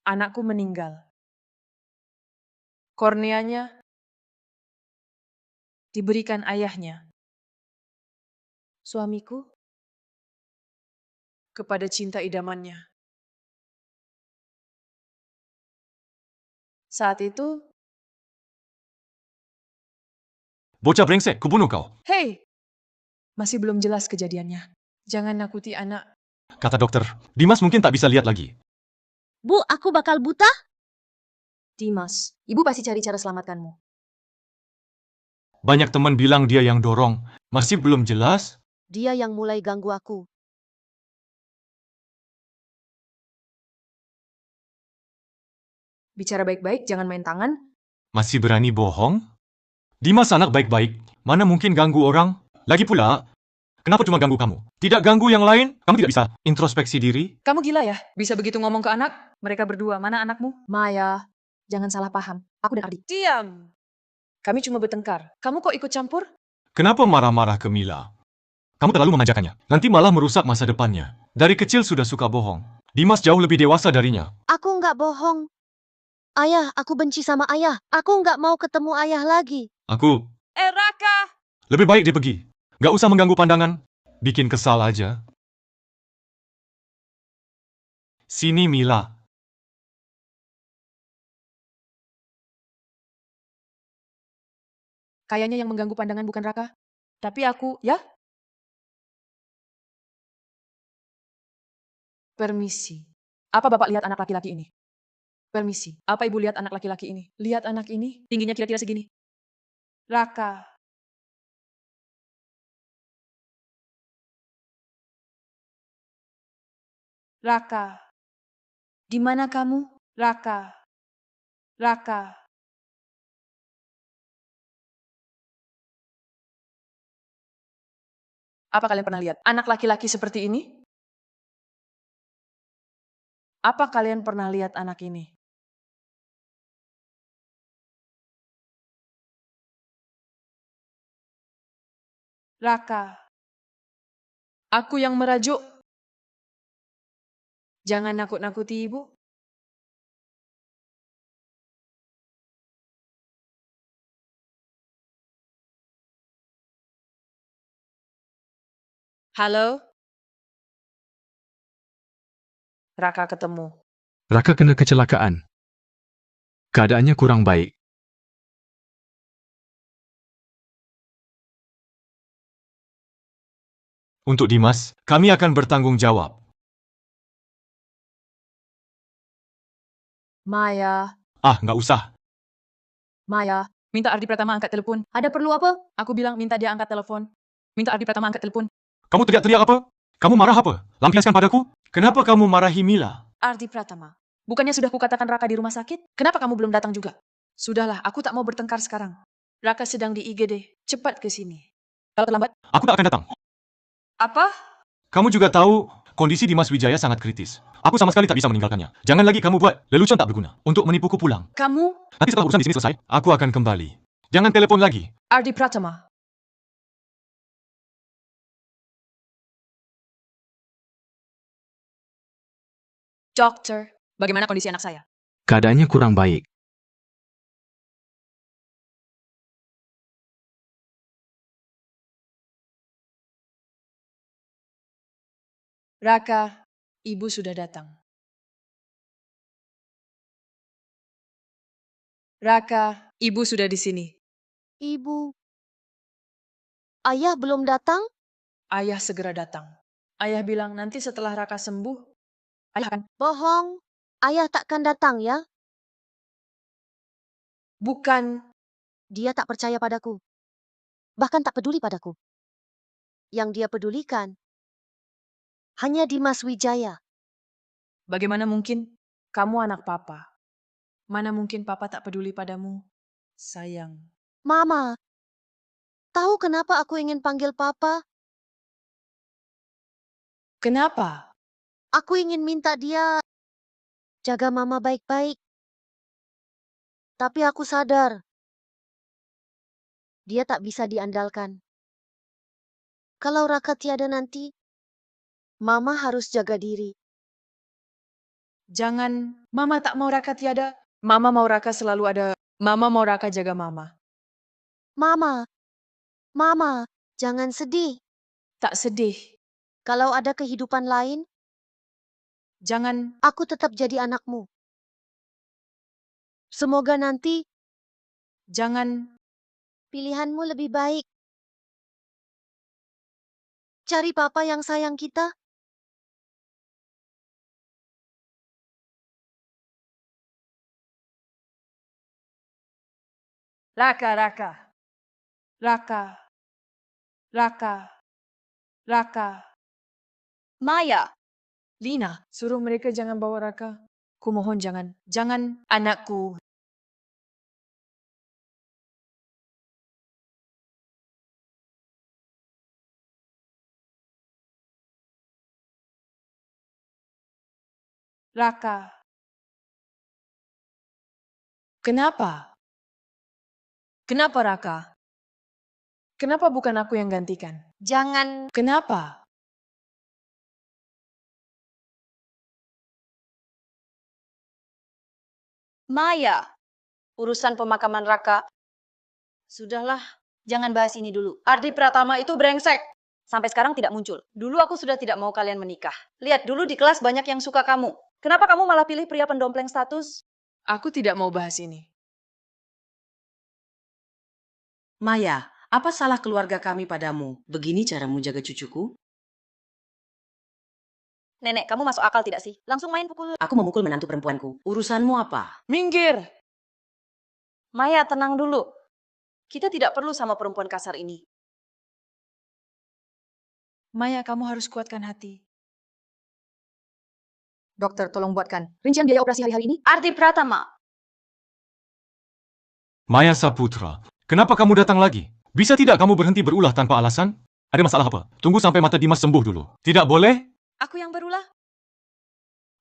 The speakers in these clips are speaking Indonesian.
Anakku meninggal. Korneanya diberikan ayahnya. Suamiku kepada cinta idamannya. Saat itu, Bocah brengsek, kubunuh kau. hei, masih belum jelas kejadiannya. Jangan nakuti anak. Kata dokter, Dimas mungkin tak bisa lihat lagi. Bu, aku bakal buta? Dimas, ibu pasti cari cara selamatkanmu. Banyak teman bilang dia yang dorong. Masih belum jelas? Dia yang mulai ganggu aku. Bicara baik-baik, jangan main tangan. Masih berani bohong? Dimas anak baik-baik. Mana mungkin ganggu orang? Lagi pula, kenapa cuma ganggu kamu? Tidak ganggu yang lain? Kamu tidak bisa introspeksi diri? Kamu gila ya? Bisa begitu ngomong ke anak? Mereka berdua, mana anakmu? Maya, jangan salah paham. Aku dan Ardi. Diam! Kami cuma bertengkar. Kamu kok ikut campur? Kenapa marah-marah ke Mila? Kamu terlalu memanjakannya. Nanti malah merusak masa depannya. Dari kecil sudah suka bohong. Dimas jauh lebih dewasa darinya. Aku nggak bohong. Ayah, aku benci sama ayah. Aku nggak mau ketemu ayah lagi. Aku Raka! lebih baik dia pergi. Gak usah mengganggu pandangan. Bikin kesal aja. Sini Mila. Kayaknya yang mengganggu pandangan bukan Raka. Tapi aku, ya? Permisi. Apa Bapak lihat anak laki-laki ini? Permisi. Apa Ibu lihat anak laki-laki ini? Lihat anak ini, tingginya kira-kira segini. Raka. Raka. Di mana kamu? Raka. Raka. Apa kalian pernah lihat anak laki-laki seperti ini? Apa kalian pernah lihat anak ini? Raka. Aku yang merajuk. Jangan nakut-nakuti ibu. Halo? Raka ketemu. Raka kena kecelakaan. Keadaannya kurang baik. Untuk Dimas, kami akan bertanggung jawab. Maya. Nggak usah. Maya. Minta Ardi Pratama angkat telepon. Ada perlu apa? Aku bilang minta dia angkat telepon. Minta Ardi Pratama angkat telepon. Kamu teriak-teriak apa? Kamu marah apa? Lampiaskan padaku. Kenapa kamu marahi Mila? Ardi Pratama. Bukannya sudah kukatakan Raka di rumah sakit? Kenapa kamu belum datang juga? Sudahlah, aku tak mau bertengkar sekarang. Raka sedang di IGD. Cepat ke sini. Kalau terlambat, Aku tak akan datang. apa? Kamu juga tahu, kondisi Dimas Wijaya sangat kritis. Aku sama sekali tak bisa meninggalkannya. Jangan lagi kamu buat lelucon tak berguna untuk menipuku pulang. Kamu, Nanti setelah urusan di sini selesai, aku akan kembali. Jangan telepon lagi. Ardi Pratama. Dokter, bagaimana kondisi anak saya? Keadaannya kurang baik. Raka, ibu sudah datang. Raka, ibu sudah di sini. Ibu. Ayah belum datang? Ayah segera datang. Ayah bilang nanti setelah Raka sembuh, ayah akan... Bohong. Ayah takkan datang ya? Bukan, Dia tak percaya padaku. Bahkan tak peduli padaku. Yang dia pedulikan hanya Dimas Wijaya. bagaimana mungkin kamu anak papa? Mana mungkin papa tak peduli padamu? Sayang. Mama, tahu kenapa aku ingin panggil papa? Kenapa? Aku ingin minta dia jaga mama baik-baik. Tapi aku sadar, dia tak bisa diandalkan. Kalau Raka tiada nanti, mama harus jaga diri. Jangan, Mama tak mau Raka tiada. Mama mau Raka selalu ada. Mama mau Raka jaga Mama. Mama, Mama, jangan sedih. Tak sedih. Kalau ada kehidupan lain, Jangan, aku tetap jadi anakmu. Semoga nanti jangan. pilihanmu lebih baik. Cari papa yang sayang kita. Raka, Raka. Raka. Raka. Raka. Maya, Lina, suruh mereka jangan bawa Raka. Kumohon jangan. Jangan, anakku. Raka. Kenapa? Kenapa Raka? Kenapa bukan aku yang gantikan? jangan. Kenapa? Maya, urusan pemakaman Raka. Sudahlah, jangan bahas ini dulu. Ardi Pratama itu brengsek. Sampai sekarang tidak muncul. Dulu aku sudah tidak mau kalian menikah. Lihat dulu di kelas banyak yang suka kamu. Kenapa kamu malah pilih pria pendompleng status? Aku tidak mau bahas ini. Maya, apa salah keluarga kami padamu? Begini caramu jaga cucuku? Nenek, kamu masuk akal tidak sih? Langsung main pukul. Aku memukul menantu perempuanku. Urusanmu apa? Minggir! Maya, tenang dulu. Kita tidak perlu sama perempuan kasar ini. Maya, kamu harus kuatkan hati. Dokter, tolong buatkan rincian biaya operasi hari-hari ini. Ardi Pratama. Maya Saputra, kenapa kamu datang lagi? Bisa tidak kamu berhenti berulah tanpa alasan? Ada masalah apa? Tunggu sampai mata Dimas sembuh dulu. Tidak boleh? Aku yang berulah.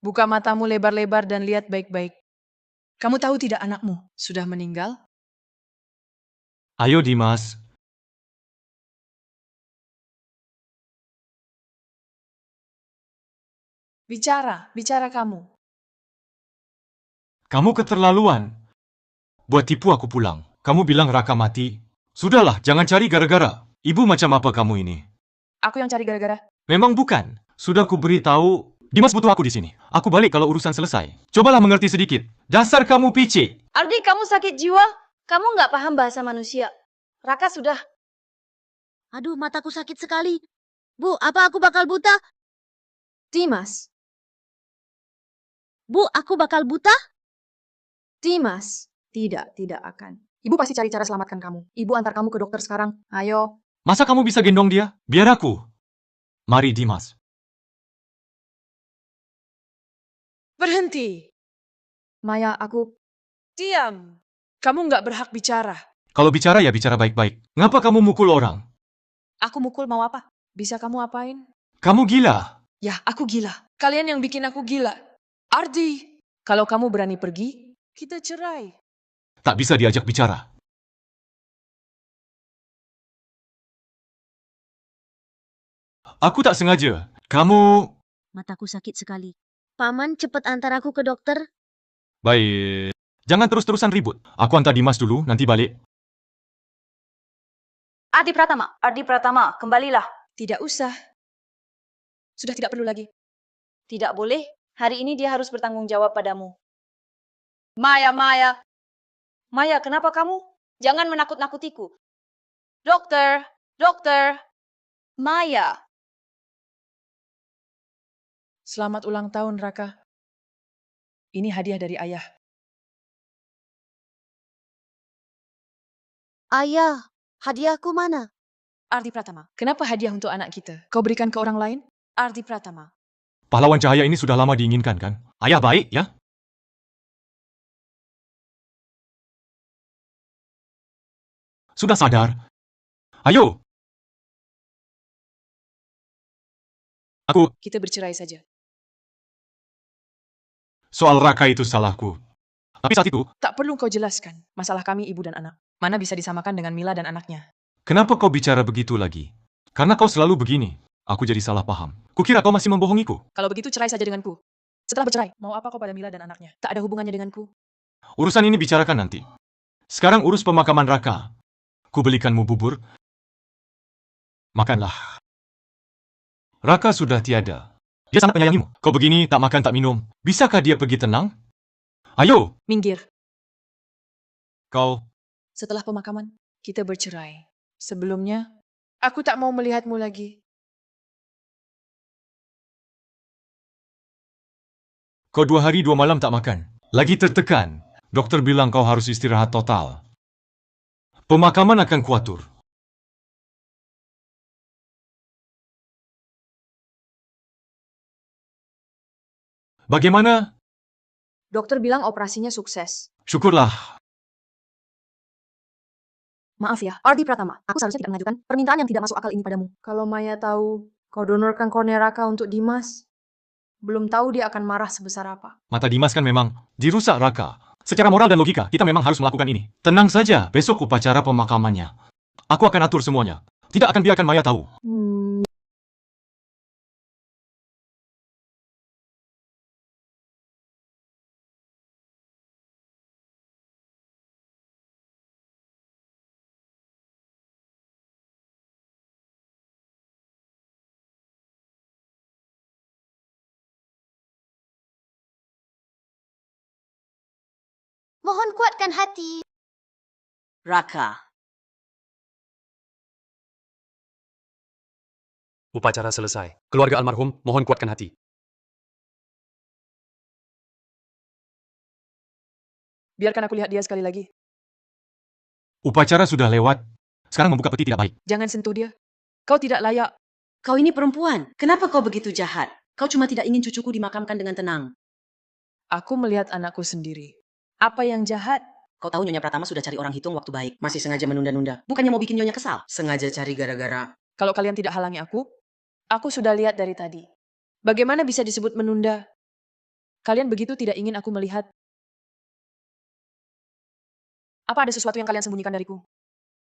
Buka matamu lebar-lebar dan lihat baik-baik. Kamu tahu tidak anakmu sudah meninggal? Ayo Dimas. Bicara kamu. Kamu keterlaluan. Buat tipu aku pulang. Kamu bilang Raka mati. Sudahlah, jangan cari gara-gara. Ibu macam apa kamu ini? Aku yang cari gara-gara. Memang bukan. Sudah ku beritahu, Dimas butuh aku di sini. Aku balik kalau urusan selesai. Cobalah mengerti sedikit. Dasar kamu picik. Ardi, kamu sakit jiwa? Kamu nggak paham bahasa manusia. Raka sudah. Aduh, mataku sakit sekali. Bu, apa aku bakal buta? Dimas, Bu, aku bakal buta? Dimas. Tidak akan. Ibu pasti cari cara selamatkan kamu. Ibu antar kamu ke dokter sekarang. Ayo. Masa kamu bisa gendong dia? Biar aku. Mari Dimas. Berhenti. Maya, aku... Diam. Kamu nggak berhak bicara. Kalau bicara ya bicara baik-baik. Ngapa kamu mukul orang? Aku mukul mau apa? Bisa kamu apain? Kamu gila. Ya, aku gila. Kalian yang bikin aku gila. Ardi, kalau kamu berani pergi, kita cerai. Tak bisa diajak bicara. Aku tak sengaja. Kamu... Mataku sakit sekali. Paman, cepat antar aku ke dokter. Baik. Jangan terus-terusan ribut. Aku antar Dimas dulu, nanti balik. Ardi Pratama, kembalilah. Tidak usah. Sudah tidak perlu lagi. Tidak boleh. Hari ini dia harus bertanggung jawab padamu. Maya. Maya, kenapa kamu? Jangan menakut-nakutiku. Dokter. Maya. Selamat ulang tahun, Raka. Ini hadiah dari ayah. Ayah, hadiahku mana? Ardi Pratama, kenapa hadiah untuk anak kita? Kau berikan ke orang lain? Ardi Pratama. Pahlawan cahaya ini sudah lama diinginkan, kan? Ayah baik, ya? Sudah sadar? Ayo! Kita bercerai saja. Soal Raka itu salahku. Tapi saat itu, Tak perlu kau jelaskan. Masalah kami ibu dan anak. Mana bisa disamakan dengan Mila dan anaknya? kenapa kau bicara begitu lagi? Karena kau selalu begini. Aku jadi salah paham. Kukira kau masih membohongiku. Kalau begitu cerai saja denganku. Setelah bercerai, mau apa kau pada Mila dan anaknya? Tak ada hubungannya denganku. Urusan ini bicarakan nanti. Sekarang urus pemakaman Raka. Ku belikanmu bubur. Makanlah. Raka sudah tiada. Dia sangat menyayangimu. Kau begini, tak makan, tak minum. Bisakah dia pergi tenang? Ayo, Minggir. kau. Setelah pemakaman, kita bercerai. Sebelumnya, aku tak mau melihatmu lagi. Kau 2 hari 2 malam tak makan. Lagi tertekan. Dokter bilang kau harus istirahat total. Pemakaman akan kuatur. Bagaimana? Dokter bilang operasinya sukses. Syukurlah. Maaf ya, Ardi Pratama. Aku seharusnya tidak mengajukan permintaan yang tidak masuk akal ini padamu. Kalau Maya tahu kau donorkan kornea Raka untuk Dimas, belum tahu dia akan marah sebesar apa. Mata Dimas kan memang dirusak Raka. Secara moral dan logika, kita memang harus melakukan ini. Tenang saja, besok upacara pemakamannya. Aku akan atur semuanya. Tidak akan biarkan Maya tahu. Mohon kuatkan hati. Raka, Upacara selesai. Keluarga almarhum mohon kuatkan hati. Biarkan aku lihat dia sekali lagi. Upacara sudah lewat. Sekarang membuka peti tidak baik. Jangan sentuh dia. Kau tidak layak. kau ini perempuan. Kenapa kau begitu jahat? Kau cuma tidak ingin cucuku dimakamkan dengan tenang. Aku melihat anakku sendiri. Apa yang jahat? Kau tahu Nyonya Pratama sudah cari orang hitung waktu baik. Masih sengaja menunda-nunda. Bukannya mau bikin Nyonya kesal. Sengaja cari gara-gara. Kalau kalian tidak halangi aku sudah lihat dari tadi. Bagaimana bisa disebut menunda? Kalian begitu tidak ingin aku melihat. Apa ada sesuatu yang kalian sembunyikan dariku?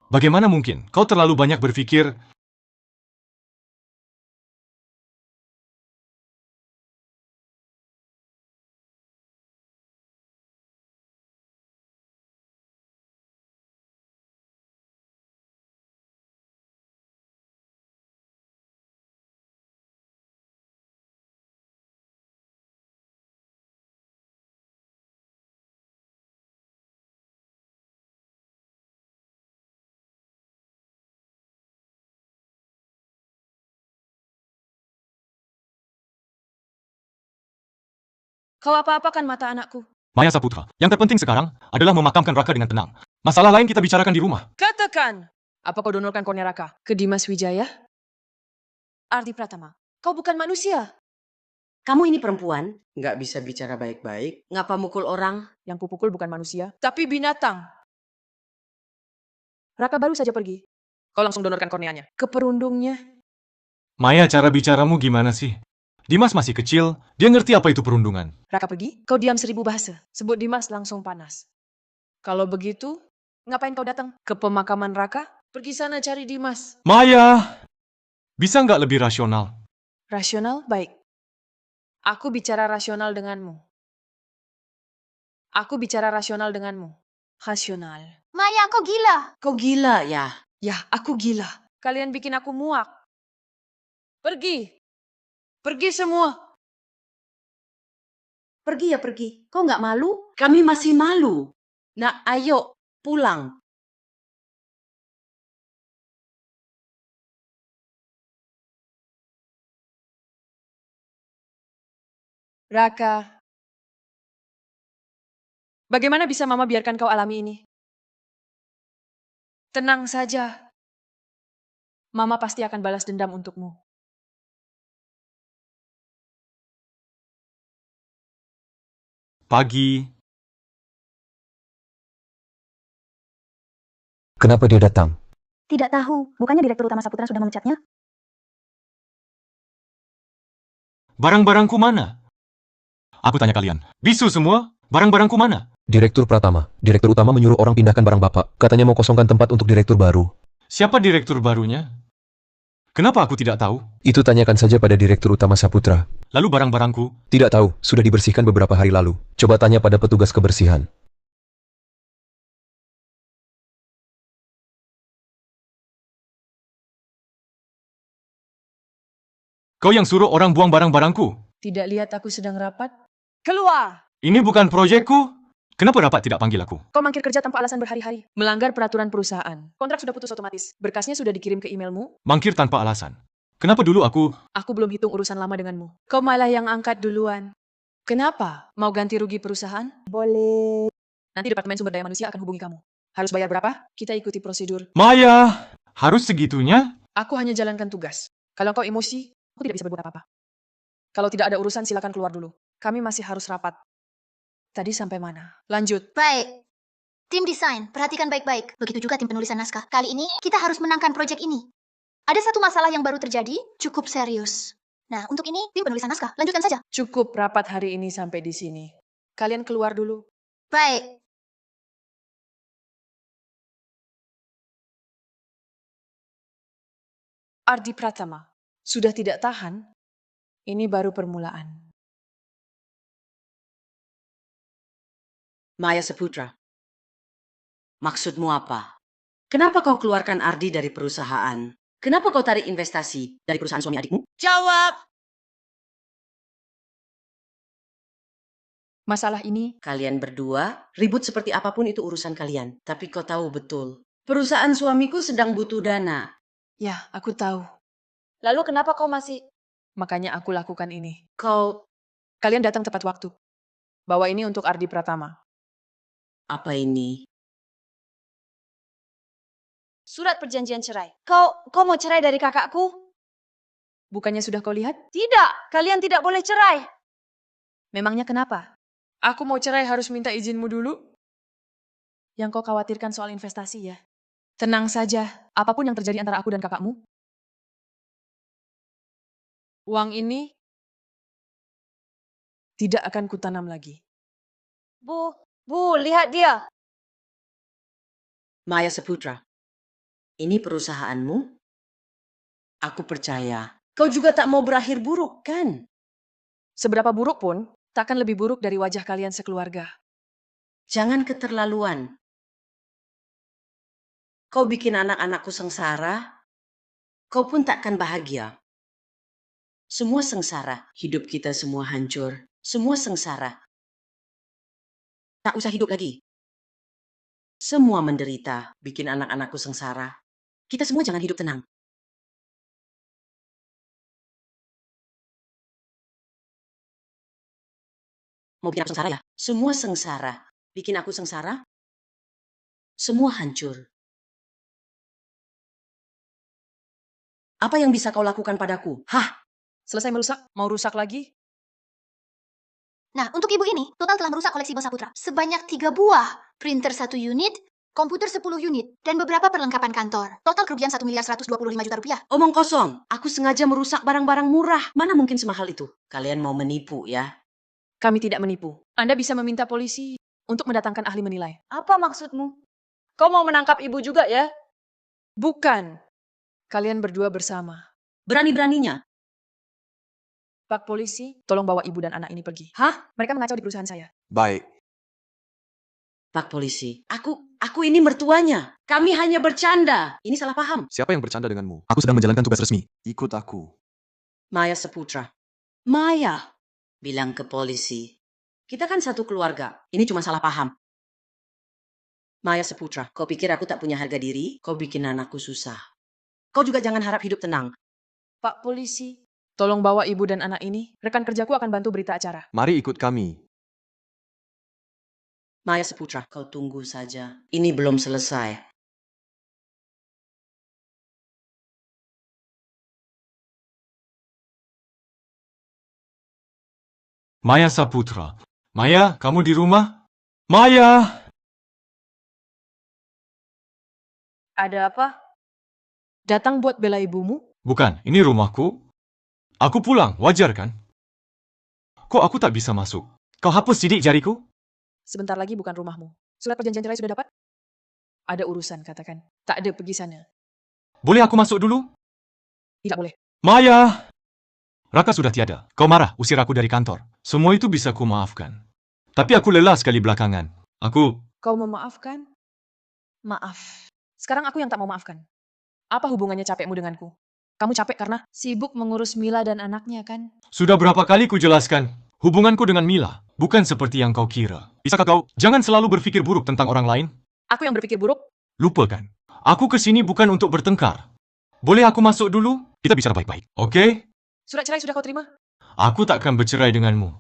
Bagaimana mungkin? Kau terlalu banyak berpikir. Kau apa-apakan mata anakku. Maya Saputra, yang terpenting sekarang adalah memakamkan Raka dengan tenang. Masalah lain kita bicarakan di rumah. Katakan! Apa kau donorkan kornea Raka ke Dimas Wijaya? Ardi Pratama, kau bukan manusia. Kamu ini perempuan. Nggak bisa bicara baik-baik. Ngapa mukul orang? Yang kupukul bukan manusia, tapi binatang. Raka baru saja pergi. Kau langsung donorkan korneanya ke perundungnya. Maya, cara bicaramu gimana sih? Dimas masih kecil, dia ngerti apa itu perundungan. Raka pergi, kau diam 1000 bahasa. Sebut Dimas langsung panas. Kalau begitu, ngapain kau datang ke pemakaman Raka? Pergi sana cari Dimas. Maya! Bisa nggak lebih rasional? Rasional? Baik. Aku bicara rasional denganmu. Aku bicara rasional denganmu. Rasional. Maya, kau gila. Kau gila ya? Ya, aku gila. Kalian bikin aku muak. Pergi. Pergi semua. Pergi ya pergi. Kau nggak malu? Kami masih malu. Nah, ayo pulang. Raka. Bagaimana bisa Mama biarkan kau alami ini? Tenang saja. Mama pasti akan balas dendam untukmu. Pagi. Kenapa dia datang? Tidak tahu, bukannya Direktur Utama Saputra sudah memecatnya? Barang-barangku mana? Aku tanya kalian, bisu semua? Barang-barangku mana? Direktur Pratama. Direktur Utama menyuruh orang pindahkan barang Bapak. Katanya mau kosongkan tempat untuk direktur baru. Siapa direktur barunya? Kenapa aku tidak tahu? Itu tanyakan saja pada Direktur Utama Saputra. Lalu barang-barangku? Tidak tahu, sudah dibersihkan beberapa hari lalu. Coba tanya pada petugas kebersihan. Kau yang suruh orang buang barang-barangku? Tidak lihat aku sedang rapat? Keluar! Ini bukan proyekku. Kenapa rapat tidak panggil aku? Kau mangkir kerja tanpa alasan berhari-hari. Melanggar peraturan perusahaan. Kontrak sudah putus otomatis. Berkasnya sudah dikirim ke emailmu. Mangkir tanpa alasan. Kenapa dulu aku... Aku belum hitung urusan lama denganmu. Kau malah yang angkat duluan. Kenapa? Mau ganti rugi perusahaan? Boleh. Nanti Departemen Sumber Daya Manusia akan hubungi kamu. Harus bayar berapa? Kita ikuti prosedur. Maya! Harus segitunya? Aku hanya jalankan tugas. Kalau kau emosi, aku tidak bisa berbuat apa-apa. Kalau tidak ada urusan, silakan keluar dulu. Kami masih harus rapat. Tadi sampai mana? Lanjut. Baik. Tim desain, perhatikan baik-baik. Begitu juga tim penulisan naskah. Kali ini, kita harus menangkan proyek ini. Ada satu masalah yang baru terjadi, cukup serius. Nah, untuk ini, tim penulisan naskah, lanjutkan saja. Cukup rapat hari ini sampai di sini. Kalian keluar dulu. Baik. Ardi Pratama, sudah tidak tahan? Ini baru permulaan. Maya Saputra, maksudmu apa? Kenapa kau keluarkan Ardi dari perusahaan? Kenapa kau tarik investasi dari perusahaan suami adikmu? Jawab! Masalah ini, Kalian berdua, ribut seperti apapun itu urusan kalian. Tapi kau tahu betul, perusahaan suamiku sedang butuh dana. ya aku tahu. Lalu kenapa kau masih... Makanya aku lakukan ini. Kau, Kalian datang tepat waktu. Bawa ini untuk Ardi Pratama. apa ini? Surat perjanjian cerai. Kau mau cerai dari kakakku? Bukannya sudah kau lihat? Tidak, kalian tidak boleh cerai. Memangnya kenapa? Aku mau cerai harus minta izinmu dulu? Yang kau khawatirkan soal investasi ya? Tenang saja, apapun yang terjadi antara aku dan kakakmu. Uang ini tidak akan kutanam lagi. Bu, lihat dia. Maya Saputra, ini perusahaanmu? Aku percaya. Kau juga tak mau berakhir buruk, kan? Seberapa buruk pun, takkan lebih buruk dari wajah kalian sekeluarga. Jangan keterlaluan. Kau bikin anak-anakku sengsara, kau pun takkan bahagia. Semua sengsara, hidup kita semua hancur. Semua sengsara. Tak usah hidup lagi. Semua menderita, bikin anak-anakku sengsara. Kita semua jangan hidup tenang. Mau bikin aku sengsara ya? Semua sengsara. Bikin aku sengsara? Semua hancur. Apa yang bisa kau lakukan padaku? Hah? Selesai merusak, mau rusak lagi? Nah, untuk ibu ini, total telah merusak koleksi Bos Saputra. Sebanyak 3 buah. Printer 1 unit, komputer 10 unit, dan beberapa perlengkapan kantor. Total kerugian 1.125 juta rupiah. Omong kosong. Aku sengaja merusak barang-barang murah. Mana mungkin semahal itu? Kalian mau menipu ya? Kami tidak menipu. Anda bisa meminta polisi untuk mendatangkan ahli menilai. Apa maksudmu? Kau mau menangkap ibu juga ya? Bukan. Kalian berdua bersama. Berani-beraninya. Pak polisi, tolong bawa ibu dan anak ini pergi. Hah? Mereka mengacau di perusahaan saya. Baik. Pak polisi, aku ini mertuanya. Kami hanya bercanda. Ini salah paham. Siapa yang bercanda denganmu? Aku sedang menjalankan tugas resmi. Ikut aku. Maya Saputra. Maya. Bilang ke polisi. Kita kan satu keluarga. Ini cuma salah paham. Maya Saputra, kau pikir aku tak punya harga diri? Kau bikin anakku susah. Kau juga jangan harap hidup tenang. Pak polisi, tolong bawa ibu dan anak ini. Rekan kerjaku akan bantu berita acara. Mari ikut kami. Maya Saputra, kau tunggu saja. Ini belum selesai. Maya Saputra. Maya, kamu di rumah? Maya! Ada apa? Datang buat bela ibumu? Bukan, ini rumahku. Aku pulang, wajar kan? Kok aku tak bisa masuk? Kau hapus sidik jariku? Sebentar lagi bukan rumahmu. Surat perjanjian cerai sudah dapat? Ada urusan, katakan. Tak ada, pergi sana. Boleh aku masuk dulu? Tidak boleh. Maya! Raka sudah tiada. Kau marah, usir aku dari kantor. Semua itu bisa ku maafkan. Tapi aku lelah sekali belakangan. Kau memaafkan? Maaf. Sekarang aku yang tak mau maafkan. Apa hubungannya capekmu denganku? Kamu capek karena sibuk mengurus Mila dan anaknya, kan? Sudah berapa kali ku jelaskan, hubunganku dengan Mila bukan seperti yang kau kira. Bisakah kau jangan selalu berpikir buruk tentang orang lain? Aku yang berpikir buruk? Lupakan. Aku kesini bukan untuk bertengkar. Boleh aku masuk dulu? Kita bicara baik-baik, oke? Surat cerai sudah kau terima? Aku takkan bercerai denganmu.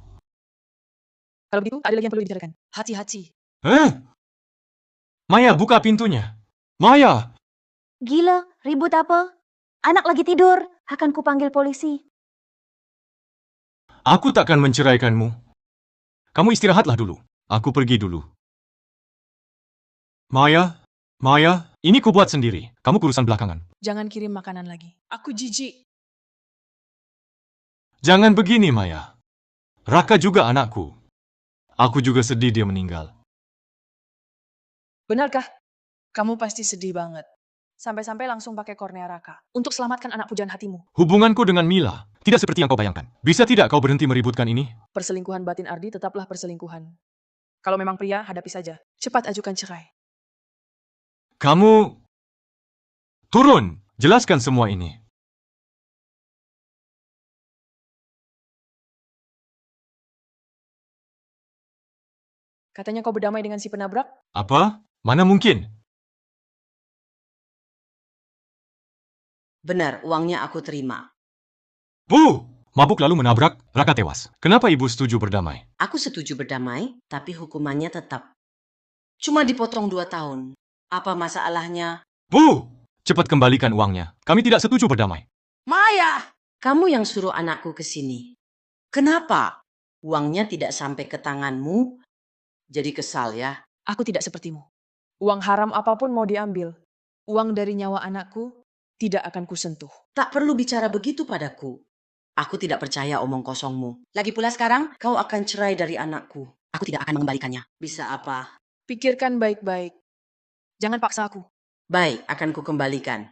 Kalau begitu, ada lagi yang perlu dibicarakan. Hati-hati. Maya, buka pintunya. Maya! Gila, ribut apa? Anak lagi tidur. Akan kupanggil polisi. Aku takkan menceraikanmu. Kamu istirahatlah dulu. Aku pergi dulu. Maya, ini ku buat sendiri. Kamu kurusan belakangan. Jangan kirim makanan lagi. Aku jijik. Jangan begini, Maya. Raka juga anakku. Aku juga sedih dia meninggal. Benarkah? Kamu pasti sedih banget. Sampai-sampai langsung pakai kornea Raka. Untuk selamatkan anak pujaan hatimu. Hubunganku dengan Mila tidak seperti yang kau bayangkan. Bisa tidak kau berhenti meributkan ini? Perselingkuhan batin Ardi tetaplah perselingkuhan. Kalau memang pria, hadapi saja. Cepat ajukan cerai. Kamu... Turun! Jelaskan semua ini. Katanya kau berdamai dengan si penabrak? Apa? Mana mungkin? Benar, uangnya aku terima. Bu! Mabuk lalu menabrak, Raka tewas. Kenapa ibu setuju berdamai? Aku setuju berdamai, tapi hukumannya tetap. Cuma dipotong 2 tahun. Apa masalahnya? Bu! Cepat kembalikan uangnya. Kami tidak setuju berdamai. Maya! Kamu yang suruh anakku ke sini. Kenapa? Uangnya tidak sampai ke tanganmu? Jadi kesal ya? Aku tidak sepertimu. Uang haram apapun mau diambil. Uang dari nyawa anakku tidak akan kusentuh. Tak perlu bicara begitu padaku. Aku tidak percaya omong kosongmu. Lagi pula sekarang kau akan cerai dari anakku. Aku tidak akan mengembalikannya. Bisa apa? Pikirkan baik-baik. Jangan paksa aku. Baik, akan kukembalikan.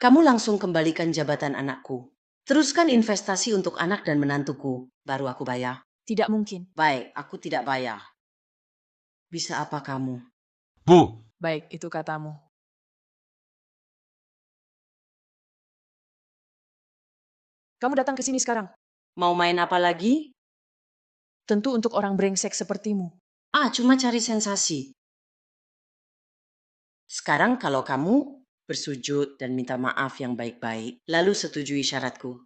Kamu langsung kembalikan jabatan anakku. Teruskan investasi untuk anak dan menantuku. Baru aku bayar. Tidak mungkin. Baik, aku tidak bayar. Bisa apa kamu? Bu! Baik, itu katamu. Kamu datang ke sini sekarang. Mau main apa lagi? Tentu untuk orang brengsek sepertimu. Cuma cari sensasi. Sekarang kalau kamu bersujud dan minta maaf yang baik-baik, lalu setujui syaratku,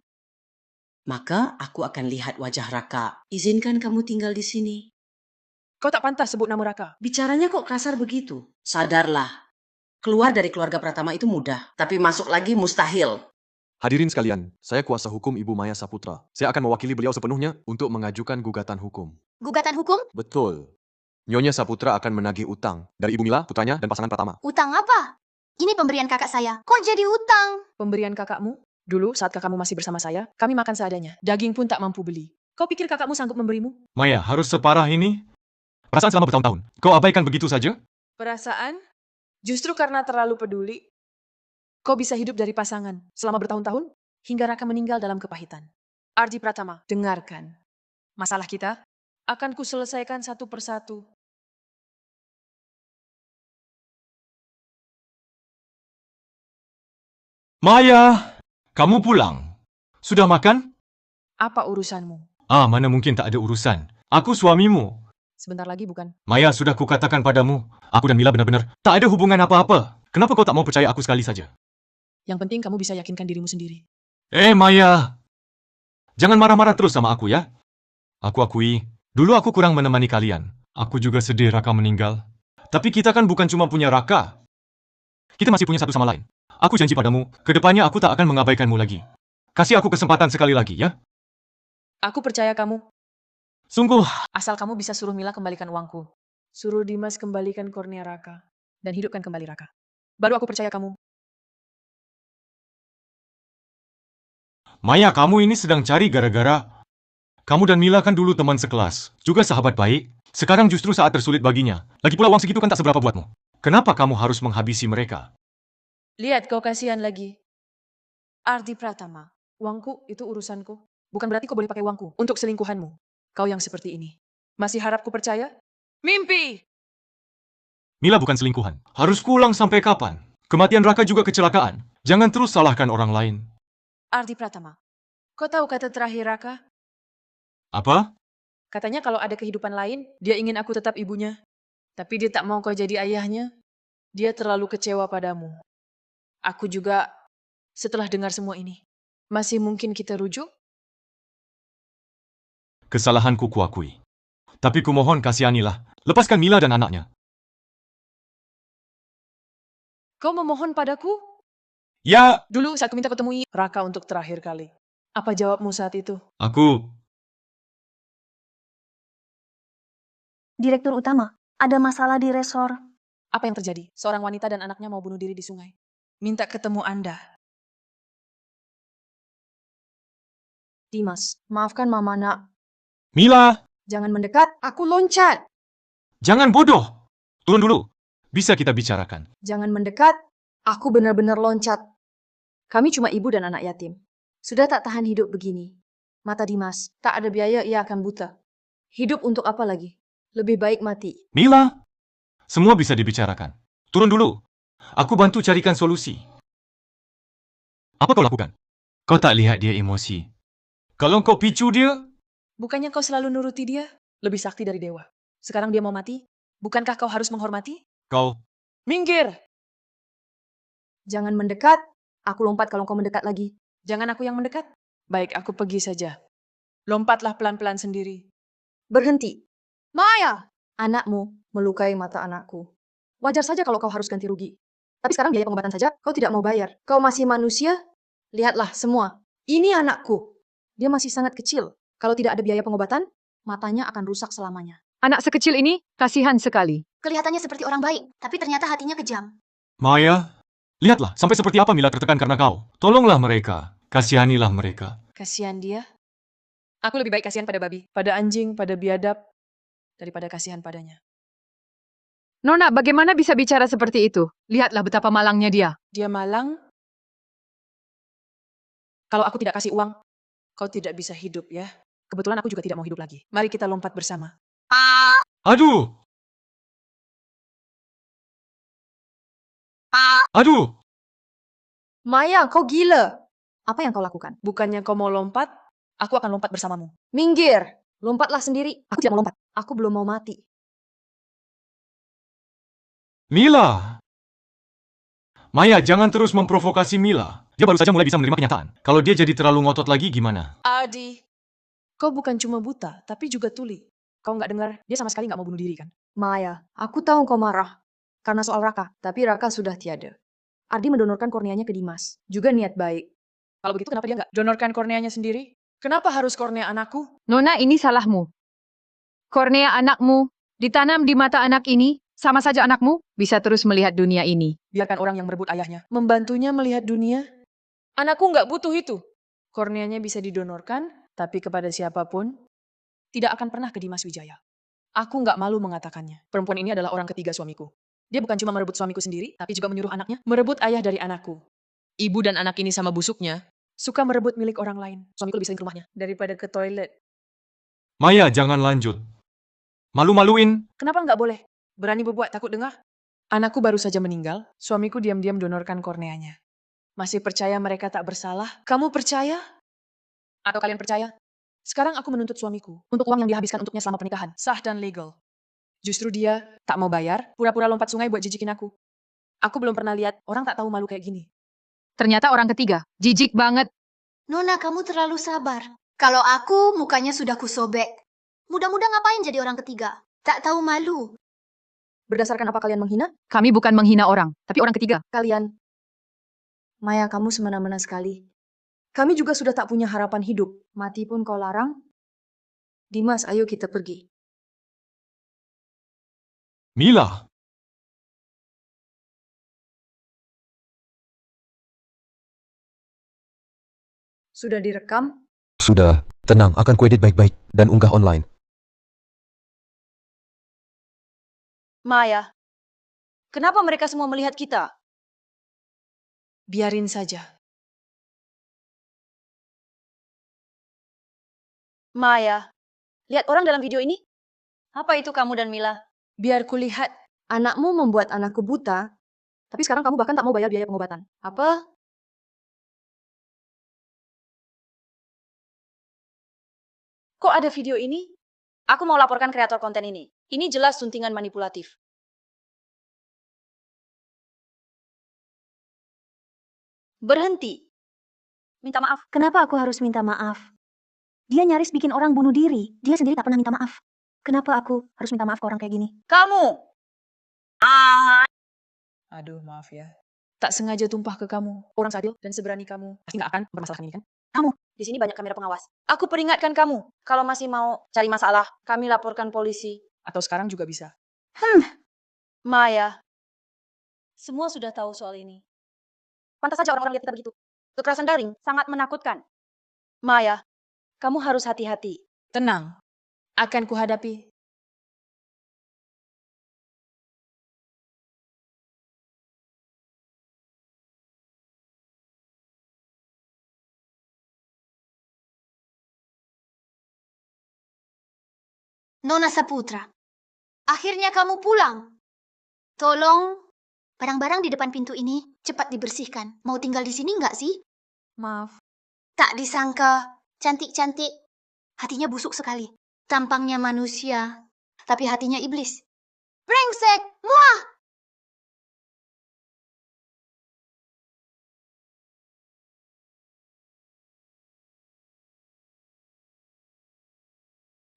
maka aku akan lihat wajah Raka. Izinkan kamu tinggal di sini. Kau tak pantas sebut nama Raka. Bicaranya kok kasar begitu? Sadarlah. Keluar dari keluarga Pratama itu mudah, tapi masuk lagi mustahil. Hadirin sekalian, saya kuasa hukum Ibu Maya Saputra. Saya akan mewakili beliau sepenuhnya untuk mengajukan gugatan hukum. Gugatan hukum? Betul. Nyonya Saputra akan menagih utang dari Ibu Mila, putranya, dan pasangan Pratama. Utang apa? Ini pemberian kakak saya. Kok jadi utang? Pemberian kakakmu? Dulu saat kakakmu masih bersama saya, kami makan seadanya. Daging pun tak mampu beli. Kau pikir kakakmu sanggup memberimu? Maya, harus separah ini? Perasaan selama bertahun-tahun. Kau abaikan begitu saja? Perasaan? Justru karena terlalu peduli, kau bisa hidup dari pasangan selama bertahun-tahun hingga Raka meninggal dalam kepahitan. Ardi Pratama, dengarkan. Masalah kita akan kuselesaikan satu persatu. Maya! Kamu pulang. Sudah makan? Apa urusanmu? Mana mungkin tak ada urusan. Aku suamimu. Sebentar lagi bukan? Maya, sudah kukatakan padamu. Aku dan Mila benar-benar tak ada hubungan apa-apa. Kenapa kau tak mau percaya aku sekali saja? Yang penting kamu bisa yakinkan dirimu sendiri. Maya! Jangan marah-marah terus sama aku ya. Aku akui, dulu aku kurang menemani kalian. Aku juga sedih Raka meninggal. Tapi kita kan bukan cuma punya Raka. Kita masih punya satu sama lain. Aku janji padamu, kedepannya aku tak akan mengabaikanmu lagi. Kasih aku kesempatan sekali lagi ya. Aku percaya kamu. Sungguh. Asal kamu bisa suruh Mila kembalikan uangku. Suruh Dimas kembalikan kornea Raka. Dan hidupkan kembali Raka. Baru aku percaya kamu. Maya, kamu ini sedang cari gara-gara. Kamu dan Mila kan dulu teman sekelas. Juga sahabat baik. Sekarang justru saat tersulit baginya. Lagi pula uang segitu kan tak seberapa buatmu. Kenapa kamu harus menghabisi mereka? Lihat kau kasihan lagi. Ardi Pratama, uangku itu urusanku. Bukan berarti kau boleh pakai uangku untuk selingkuhanmu. Kau yang seperti ini. Masih harap ku percaya? Mimpi! Mila bukan selingkuhan. Harus kuulang sampai kapan? Kematian Raka juga kecelakaan. Jangan terus salahkan orang lain. Ardi Pratama, kau tahu kata terakhir Raka? Apa? Katanya kalau ada kehidupan lain, dia ingin aku tetap ibunya. Tapi dia tak mau kau jadi ayahnya. Dia terlalu kecewa padamu. Aku juga, setelah dengar semua ini, masih mungkin kita rujuk? Kesalahanku kuakui. Tapi kumohon kasihanilah. Lepaskan Mila dan anaknya. Kau memohon padaku? Ya, Dulu saat ku minta kau temui Raka untuk terakhir kali. Apa jawabmu saat itu? aku... Direktur utama, ada masalah di resor. Apa yang terjadi? Seorang wanita dan anaknya mau bunuh diri di sungai. Minta ketemu Anda. Dimas, maafkan Mama nak. Mila, Jangan mendekat, aku loncat. jangan bodoh. Turun dulu. Bisa kita bicarakan. Jangan mendekat, aku benar-benar loncat. Kami cuma ibu dan anak yatim. Sudah tak tahan hidup begini. Mata Dimas, tak ada biaya ia akan buta. Hidup untuk apa lagi? Lebih baik mati. Mila, semua bisa dibicarakan. Turun dulu. Aku bantu carikan solusi. Apa kau lakukan? Kau tak lihat dia emosi. Kalau kau picu dia, Bukannya kau selalu nuruti dia? Lebih sakti dari dewa. Sekarang dia mau mati? Bukankah kau harus menghormati? kau... Minggir! Jangan mendekat, aku lompat kalau kau mendekat lagi. Jangan aku yang mendekat. Baik, aku pergi saja. Lompatlah pelan-pelan sendiri. Berhenti. Maya! Anakmu melukai mata anakku. Wajar saja kalau kau harus ganti rugi. Tapi sekarang biaya pengobatan saja kau tidak mau bayar. Kau masih manusia? Lihatlah semua. Ini anakku. Dia masih sangat kecil. Kalau tidak ada biaya pengobatan, matanya akan rusak selamanya. Anak sekecil ini kasihan sekali. Kelihatannya seperti orang baik, tapi ternyata hatinya kejam. Maya, lihatlah sampai seperti apa Mila tertekan karena kau. Tolonglah mereka. Kasihanilah mereka. Kasihan dia. Aku lebih baik kasihan pada babi, pada anjing, pada biadab, daripada kasihan padanya. Nona, bagaimana bisa bicara seperti itu? Lihatlah betapa malangnya dia. Dia malang. Kalau aku tidak kasih uang, kau tidak bisa hidup ya. Kebetulan aku juga tidak mau hidup lagi. Mari kita lompat bersama. Aduh! Aduh! Maya, kau gila. Apa yang kau lakukan? Bukannya kau mau lompat, aku akan lompat bersamamu. Minggir. Lompatlah sendiri. Aku tidak mau lompat. Aku belum mau mati. Mila! Maya, jangan terus memprovokasi Mila. Dia baru saja mulai bisa menerima kenyataan. Kalau dia jadi terlalu ngotot lagi, gimana? Adi, kau bukan cuma buta, tapi juga tuli. Kau nggak dengar, dia sama sekali nggak mau bunuh diri kan? Maya, aku tahu kau marah. Karena soal Raka. Tapi Raka sudah tiada. Ardi mendonorkan korneanya ke Dimas. Juga niat baik. Kalau begitu kenapa dia nggak donorkan korneanya sendiri? Kenapa harus kornea anakku? Nona, ini salahmu. Kornea anakmu ditanam di mata anak ini, sama saja anakmu bisa terus melihat dunia ini. Biarkan orang yang merebut ayahnya membantunya melihat dunia. Anakku nggak butuh itu. Korneanya bisa didonorkan, tapi kepada siapapun, tidak akan pernah ke Dimas Wijaya. Aku nggak malu mengatakannya. Perempuan ini adalah orang ketiga suamiku. Dia bukan cuma merebut suamiku sendiri, tapi juga menyuruh anaknya merebut ayah dari anakku. Ibu dan anak ini sama busuknya, suka merebut milik orang lain. Suamiku lebih sering ke rumahnya daripada ke toilet. Maya, jangan lanjut. Malu-maluin. Kenapa nggak boleh? Berani berbuat takut dengar? Anakku baru saja meninggal, suamiku diam-diam donorkan korneanya. Masih percaya mereka tak bersalah? Kamu percaya? Atau kalian percaya? Sekarang aku menuntut suamiku untuk uang yang dihabiskan untuknya selama pernikahan. Sah dan legal. Justru dia tak mau bayar, pura-pura lompat sungai buat jijikin aku. Aku belum pernah lihat orang tak tahu malu kayak gini. Ternyata orang ketiga, jijik banget. Nona, kamu terlalu sabar. Kalau aku, mukanya sudah kusobek. Mudah-mudah ngapain jadi orang ketiga? Tak tahu malu. Berdasarkan apa kalian menghina? Kami bukan menghina orang, tapi orang ketiga. Kalian. Maya, kamu semena-mena sekali. Kami juga sudah tak punya harapan hidup. Mati pun kau larang. Dimas, ayo kita pergi. Mila! Sudah direkam? Sudah, tenang, akan kuedit baik-baik dan unggah online. Maya, kenapa mereka semua melihat kita? Biarin saja. Maya, lihat orang dalam video ini? Apa itu kamu dan Mila? Biar kulihat. Anakmu membuat anakku buta, tapi sekarang kamu bahkan tak mau bayar biaya pengobatan. Apa? Kok ada video ini? Aku mau laporkan kreator konten ini. Ini jelas suntingan manipulatif. Berhenti. Minta maaf. Kenapa aku harus minta maaf? Dia nyaris bikin orang bunuh diri. Dia sendiri tak pernah minta maaf. Kenapa aku harus minta maaf ke orang kayak gini? Kamu! Aduh, maaf ya. Tak sengaja tumpah ke kamu. Orang seadil dan seberani kamu pasti nggak akan mempermasalahkan ini kan? Kamu! Di sini banyak kamera pengawas. Aku peringatkan kamu. Kalau masih mau cari masalah, kami laporkan polisi. Atau sekarang juga bisa. Maya, semua sudah tahu soal ini. Pantas saja orang-orang lihat kita begitu. Kekerasan daring sangat menakutkan. Maya, kamu harus hati-hati. Tenang. Akan kuhadapi. Nona Saputra, akhirnya kamu pulang. Tolong, barang-barang di depan pintu ini cepat dibersihkan. Mau tinggal di sini nggak sih? Maaf. Tak disangka, cantik-cantik. Hatinya busuk sekali. Tampangnya manusia, tapi hatinya iblis. Brengsek! Muah!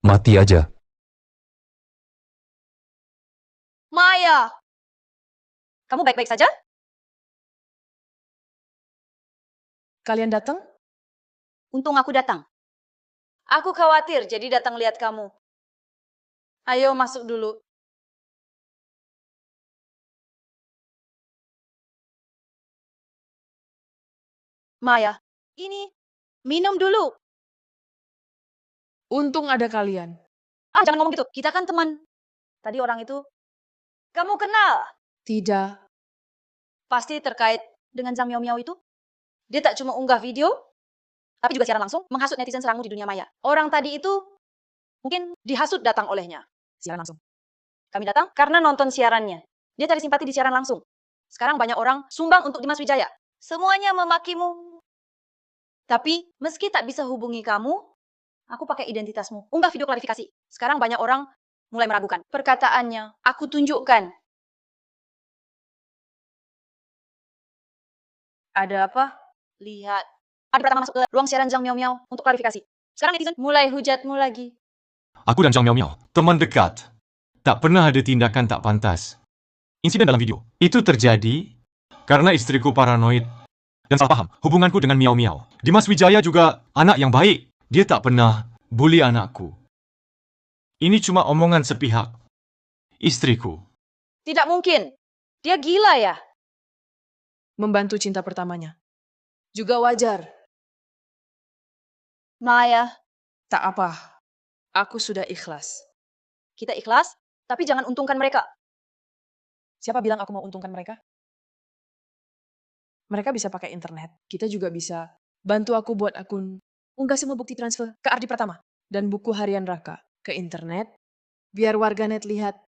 Mati aja. Maya! Kamu baik-baik saja? Kalian datang? Untung aku datang. Aku khawatir, jadi datang lihat kamu. Ayo masuk dulu. Maya, ini, minum dulu. Untung ada kalian. Jangan ngomong gitu, kita kan teman. Tadi orang itu, kamu kenal? Tidak. Pasti terkait dengan Zhang Miao Miao itu. Dia tak cuma unggah video, tapi juga siaran langsung menghasut netizen serangmu di dunia maya. Orang tadi itu mungkin dihasut datang olehnya. Siaran langsung. Kami datang karena nonton siarannya. Dia cari simpati di siaran langsung. Sekarang banyak orang sumbang untuk Dimas Wijaya. Semuanya memakimu. Tapi meski tak bisa hubungi kamu, aku pakai identitasmu. Unggah video klarifikasi. Sekarang banyak orang mulai meragukan perkataannya. Aku tunjukkan. Ada apa? Lihat. Ada pertama masuk ke ruang siaran Zhang Miao Miao untuk klarifikasi. Sekarang netizen mulai hujatmu lagi. Aku dan Zhang Miao Miao, teman dekat. Tak pernah ada tindakan tak pantas. Insiden dalam video itu terjadi karena istriku paranoid dan salah paham hubunganku dengan Miao Miao. Dimas Wijaya juga anak yang baik. Dia tak pernah bully anakku. Ini cuma omongan sepihak. Istriku. Tidak mungkin. Dia gila ya? Membantu cinta pertamanya. Juga wajar. Maya. Tak apa. Aku sudah ikhlas. Kita ikhlas, tapi jangan untungkan mereka. Siapa bilang aku mau untungkan mereka? Mereka bisa pakai internet. Kita juga bisa bantu aku buat akun. Unggah semua bukti transfer ke Ardi Pratama. Dan buku harian Raka ke internet. Biar warganet lihat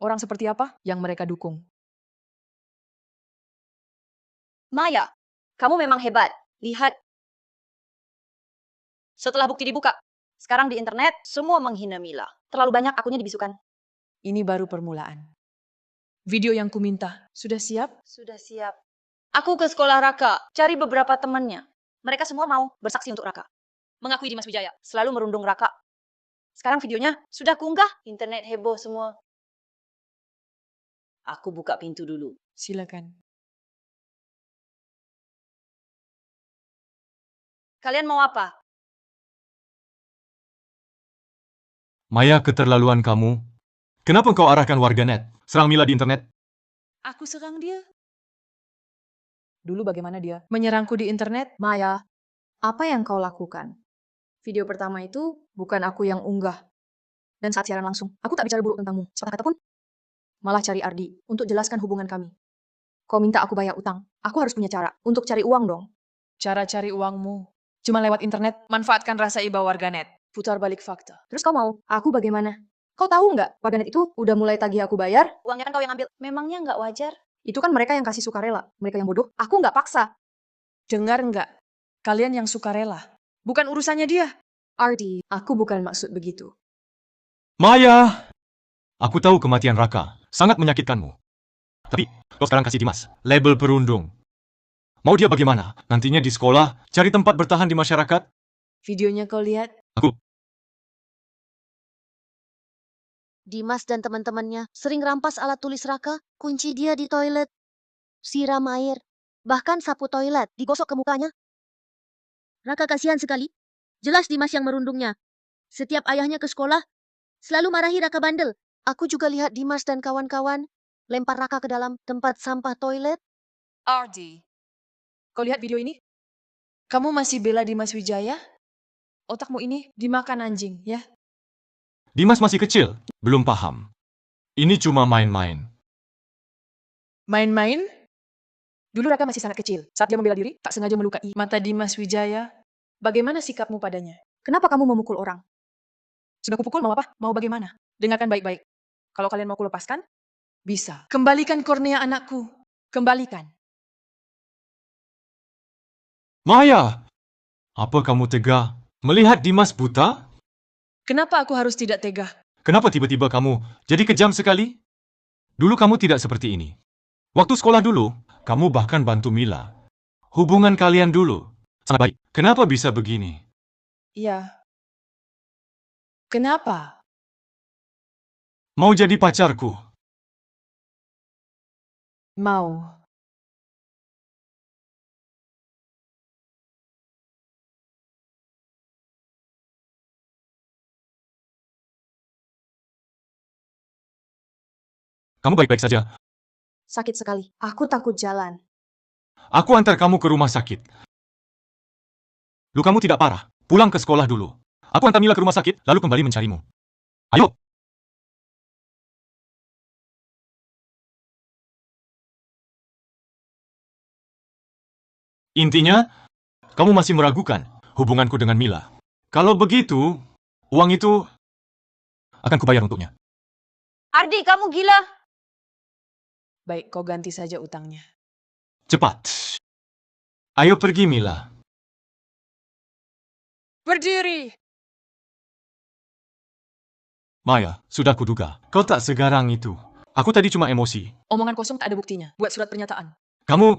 orang seperti apa yang mereka dukung. Maya, kamu memang hebat. Lihat. Setelah bukti dibuka, sekarang di internet semua menghina Mila. Terlalu banyak akunnya dibisukan. Ini baru permulaan. Video yang kuminta, sudah siap? Sudah siap. Aku ke sekolah Raka, cari beberapa temannya. Mereka semua mau bersaksi untuk Raka. Mengakui Dimas Wijaya, selalu merundung Raka. Sekarang videonya sudah kuunggah, internet heboh semua. Aku buka pintu dulu. Silakan. Kalian mau apa? Maya, keterlaluan kamu. Kenapa engkau arahkan warganet? Serang Mila di internet? Aku serang dia. Dulu bagaimana dia menyerangku di internet? Maya, apa yang kau lakukan? Video pertama itu bukan aku yang unggah. Dan saat siaran langsung, aku tak bicara buruk tentangmu. Sepatah kata pun. Malah cari Ardi untuk jelaskan hubungan kami. Kau minta aku bayar utang. Aku harus punya cara untuk cari uang dong. Cara cari uangmu cuma lewat internet, manfaatkan rasa iba warganet. putar balik fakta. Terus kau mau? Aku bagaimana? Kau tahu nggak, warganet itu udah mulai tagih aku bayar? Uangnya kan kau yang ambil. Memangnya nggak wajar? Itu kan mereka yang kasih sukarela. Mereka yang bodoh. Aku nggak paksa. Dengar nggak? Kalian yang sukarela. Bukan urusannya dia. Ardi, aku bukan maksud begitu. Maya! Aku tahu kematian Raka sangat menyakitkanmu. Tapi, kau sekarang kasih Dimas label perundung. Mau dia bagaimana? Nantinya di sekolah, cari tempat bertahan di masyarakat? Videonya kau lihat? Aku. Dimas dan teman-temannya sering rampas alat tulis Raka, kunci dia di toilet, siram air, bahkan sapu toilet digosok ke mukanya. Raka kasihan sekali. Jelas Dimas yang merundungnya. Setiap ayahnya ke sekolah, selalu marahi Raka bandel. Aku juga lihat Dimas dan kawan-kawan lempar Raka ke dalam tempat sampah toilet. Ardi, kau lihat video ini? Kamu masih bela Dimas Wijaya? Otakmu ini dimakan anjing, ya? Dimas masih kecil, belum paham. Ini cuma main-main. Main-main? Dulu Raka masih sangat kecil. Saat dia membela diri, tak sengaja melukai mata Dimas Wijaya. Bagaimana sikapmu padanya? Kenapa kamu memukul orang? Sudah kupukul, mau apa? Mau bagaimana? Dengarkan baik-baik. Kalau kalian mau kulepaskan, bisa. Kembalikan kornea anakku. Kembalikan. Maya! Apa kamu tega melihat Dimas buta? Kenapa aku harus tidak tega? Kenapa tiba-tiba kamu jadi kejam sekali? Dulu kamu tidak seperti ini. Waktu sekolah dulu, kamu bahkan bantu Mila. Hubungan kalian dulu sangat baik. Kenapa bisa begini? Iya. Kenapa? Mau jadi pacarku? Mau. Kamu baik-baik saja. Sakit sekali. Aku takut jalan. Aku antar kamu ke rumah sakit. Lukamu tidak parah. Pulang ke sekolah dulu. Aku antar Mila ke rumah sakit, lalu kembali mencarimu. Ayo! Intinya, kamu masih meragukan hubunganku dengan Mila. Kalau begitu, uang itu akan kubayar untuknya. Ardi, kamu gila. Baik, kau ganti saja utangnya. Cepat. Ayo pergi, Mila. Berdiri! Maya, sudah kuduga. Kau tak segarang itu. Aku tadi cuma emosi. Omongan kosong tak ada buktinya. Buat surat pernyataan. Kamu...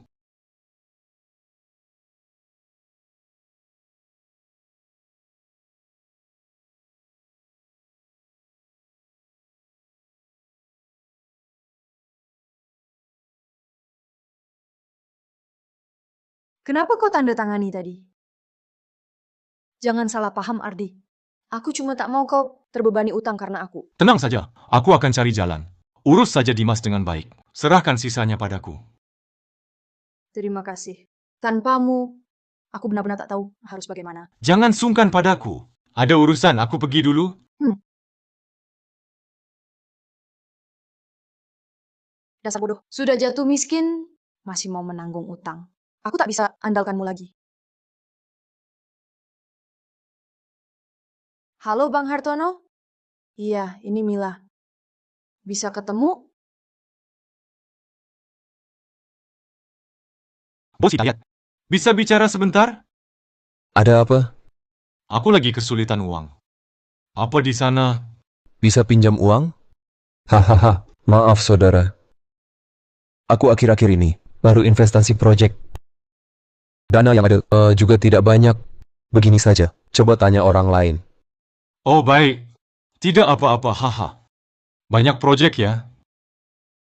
Kenapa kau tanda tangani tadi? Jangan salah paham, Ardi. Aku cuma tak mau kau terbebani utang karena aku. Tenang saja, aku akan cari jalan. Urus saja Dimas dengan baik. Serahkan sisanya padaku. Terima kasih. Tanpamu, aku benar-benar tak tahu harus bagaimana. Jangan sungkan padaku. Ada urusan, aku pergi dulu. Dasar bodoh. Sudah jatuh miskin, masih mau menanggung utang. Aku tak bisa andalkanmu lagi. Halo Bang Hartono? Iya, ini Mila. Bisa ketemu? Bos Hidayat, bisa bicara sebentar? Ada apa? Aku lagi kesulitan uang. Apa di sana? Bisa pinjam uang? Hahaha, maaf saudara. Aku akhir-akhir ini baru investasi proyek. Dana yang ada juga tidak banyak. Begini saja, coba tanya orang lain. Oh baik, tidak apa-apa, haha. Banyak proyek ya?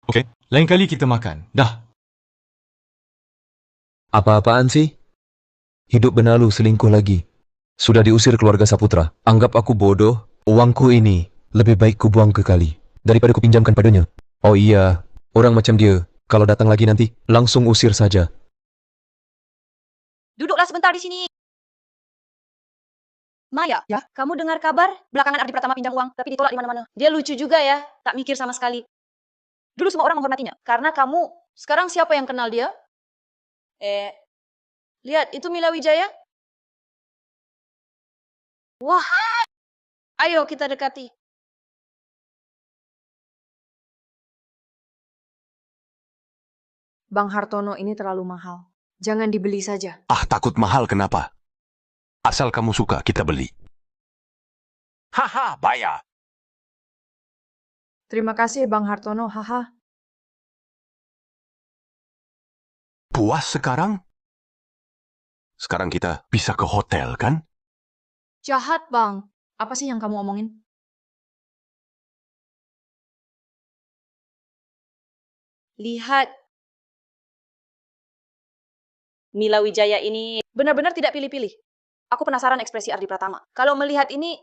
Oke, lain kali kita makan. Dah. Apa-apaan sih? Hidup benalu selingkuh lagi. Sudah diusir keluarga Saputra. Anggap aku bodoh, uangku ini lebih baik kubuang ke kali daripada kupinjamkan padanya. Oh iya, orang macam dia, kalau datang lagi nanti, langsung usir saja. Duduklah sebentar di sini. Maya, Ya? kamu dengar kabar? Belakangan Ardi Pratama pinjam uang, tapi ditolak di mana-mana. Dia lucu juga ya, tak mikir sama sekali. Dulu semua orang menghormatinya, karena kamu, sekarang siapa yang kenal dia? Lihat, itu Mila Wijaya. Wah, Ayo kita dekati. Bang Hartono ini terlalu mahal. Jangan dibeli saja. Ah, takut mahal kenapa? Asal kamu suka, kita beli. Haha, bayar. Terima kasih Bang Hartono, haha. Puas sekarang? Sekarang kita bisa ke hotel, kan? Jahat Bang. Apa sih yang kamu omongin? Lihat. Mila Wijaya ini benar-benar tidak pilih-pilih. Aku penasaran ekspresi Ardi Pratama. Kalau melihat ini,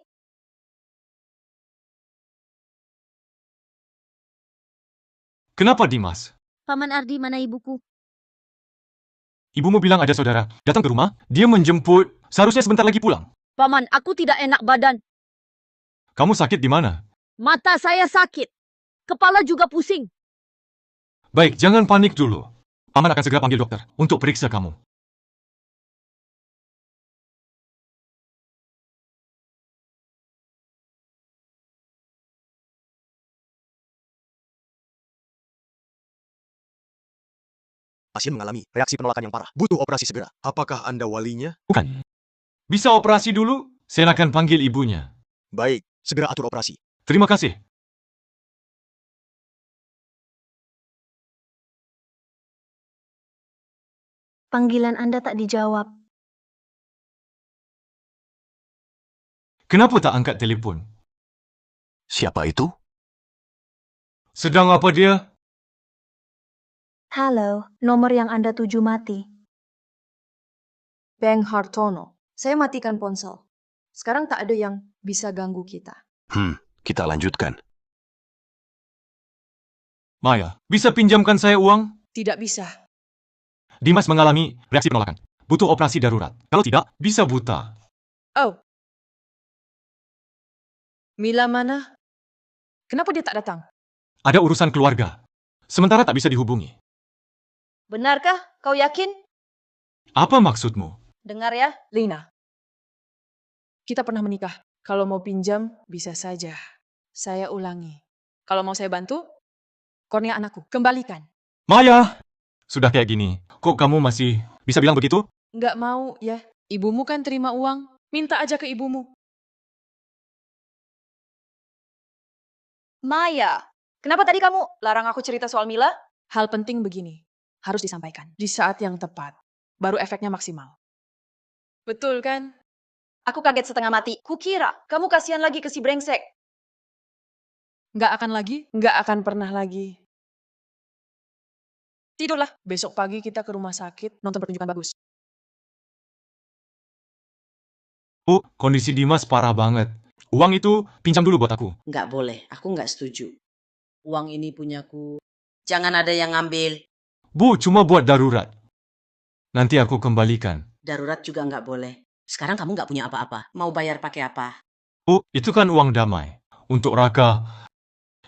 Kenapa, Dimas? Paman Ardi, mana ibuku? Ibumu bilang ada saudara datang ke rumah, dia menjemput, seharusnya sebentar lagi pulang. Paman, aku tidak enak badan. Kamu sakit di mana? Mata saya sakit. Kepala juga pusing. Baik, jangan panik dulu. Paman akan segera panggil dokter untuk periksa kamu. Pasien mengalami reaksi penolakan yang parah. Butuh operasi segera. Apakah Anda walinya? Bukan. Bisa operasi dulu? Saya akan panggil ibunya. Baik, segera atur operasi. Terima kasih. Panggilan Anda tak dijawab. Kenapa tak angkat telepon? Siapa itu? Sedang apa dia? Halo, nomor yang Anda tuju mati. Bang Hartono, saya matikan ponsel. Sekarang tak ada yang bisa ganggu kita. Kita lanjutkan. Maya, bisa pinjamkan saya uang? Tidak bisa. Dimas mengalami reaksi penolakan. Butuh operasi darurat. Kalau tidak, bisa buta. Oh. Mila mana? Kenapa dia tak datang? Ada urusan keluarga. Sementara tak bisa dihubungi. benarkah? Kau yakin? Apa maksudmu? Dengar ya. Lina, kita pernah menikah. Kalau mau pinjam, bisa saja. Saya ulangi. Kalau mau saya bantu, kornea anakku, kembalikan. Maya! Sudah kayak gini, kok kamu masih bisa bilang begitu? Nggak mau ya. Ibumu kan terima uang. Minta aja ke ibumu. Maya, kenapa tadi kamu larang aku cerita soal Mila? Hal penting begini. Harus disampaikan. Di saat yang tepat. Baru efeknya maksimal. Betul kan? Aku kaget setengah mati. Kukira kamu kasihan lagi ke si brengsek. Nggak akan lagi? Nggak akan pernah lagi. Tidurlah. Besok pagi kita ke rumah sakit, nonton pertunjukan bagus. Bu, kondisi Dimas parah banget. Uang itu pinjam dulu buat aku. Nggak boleh, aku nggak setuju. Uang ini punyaku. Jangan ada yang ngambil. Bu, cuma buat darurat. Nanti aku kembalikan. Darurat juga nggak boleh. Sekarang kamu nggak punya apa-apa. Mau bayar pakai apa? Bu, itu kan uang damai. Untuk Raka.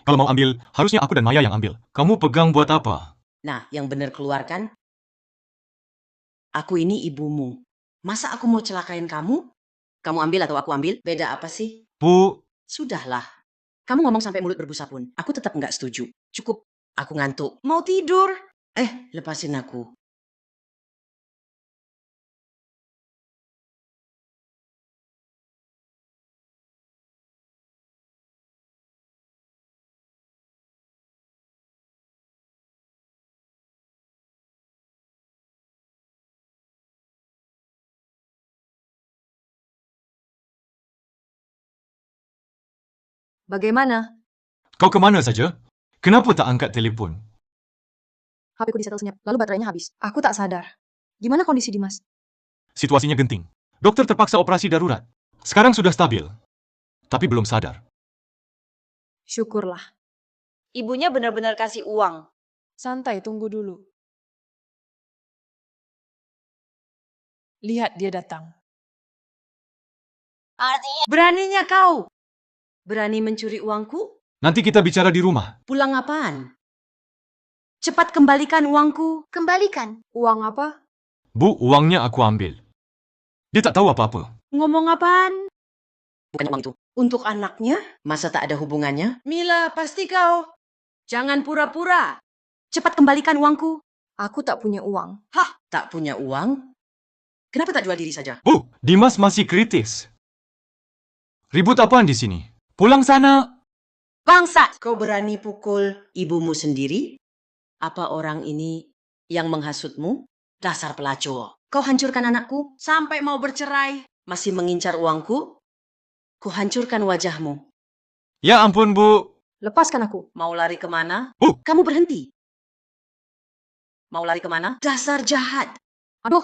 Kalau mau ambil, harusnya aku dan Maya yang ambil. Kamu pegang buat apa? Nah, yang bener keluarkan. Aku ini ibumu. Masa aku mau celakain kamu? Kamu ambil atau aku ambil? Beda apa sih? Bu. Sudahlah. Kamu ngomong sampai mulut berbusa pun. Aku tetap nggak setuju. Cukup. Aku ngantuk. Mau tidur. Lepasin aku. Bagaimana? Kau kemana saja? Kenapa tak angkat telepon? HP-ku disetel senyap, lalu baterainya habis. Aku tak sadar. Gimana kondisi Dimas? Situasinya genting. Dokter terpaksa operasi darurat. Sekarang sudah stabil. Tapi belum sadar. Syukurlah. Ibunya benar-benar kasih uang. Santai, tunggu dulu. Lihat dia datang. Beraninya kau. Berani mencuri uangku? Nanti kita bicara di rumah. Pulang apaan? Cepat kembalikan uangku. Kembalikan. Uang apa? Bu, uangnya aku ambil. Dia tak tahu apa-apa. Ngomong apaan? Bukan uang itu. Untuk anaknya, masa tak ada hubungannya? Mila, pasti kau. Jangan pura-pura. Cepat kembalikan uangku. Aku tak punya uang. Hah, tak punya uang? Kenapa tak jual diri saja? Bu, Dimas masih kritis. Ribut apaan di sini? Pulang sana. Bangsat! Kau berani pukul ibumu sendiri? Apa orang ini yang menghasutmu? Dasar pelacur. Kau hancurkan anakku sampai mau bercerai. Masih mengincar uangku? Ku hancurkan wajahmu. Ya ampun, Bu. Lepaskan aku. Mau lari kemana? Bu! Kamu berhenti. Mau lari kemana? Dasar jahat. Aduh.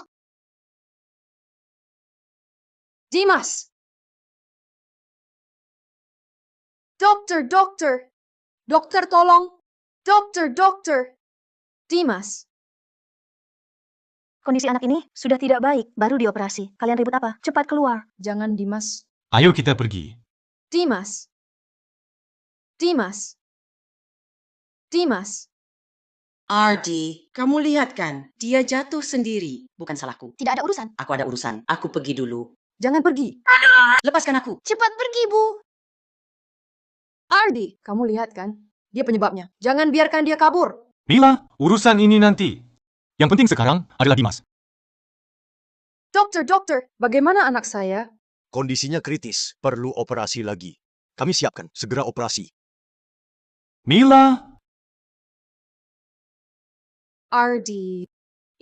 Dimas! Dokter, dokter! Dokter, tolong! Dokter, dokter! Dimas! Kondisi anak ini sudah tidak baik, baru dioperasi. Kalian ribut apa? Cepat keluar. Jangan, Dimas. Ayo kita pergi. Dimas! Dimas! Dimas! Ardi, kamu lihat kan? Dia jatuh sendiri. Bukan salahku. Tidak ada urusan. Aku ada urusan. Aku pergi dulu. Jangan pergi. Lepaskan aku. Cepat pergi, Bu. Ardi, kamu lihat kan? Dia penyebabnya. Jangan biarkan dia kabur. Mila, urusan ini nanti. Yang penting sekarang adalah Dimas. Dokter, dokter, bagaimana anak saya? Kondisinya kritis, perlu operasi lagi. Kami siapkan, segera operasi. Mila! Ardi,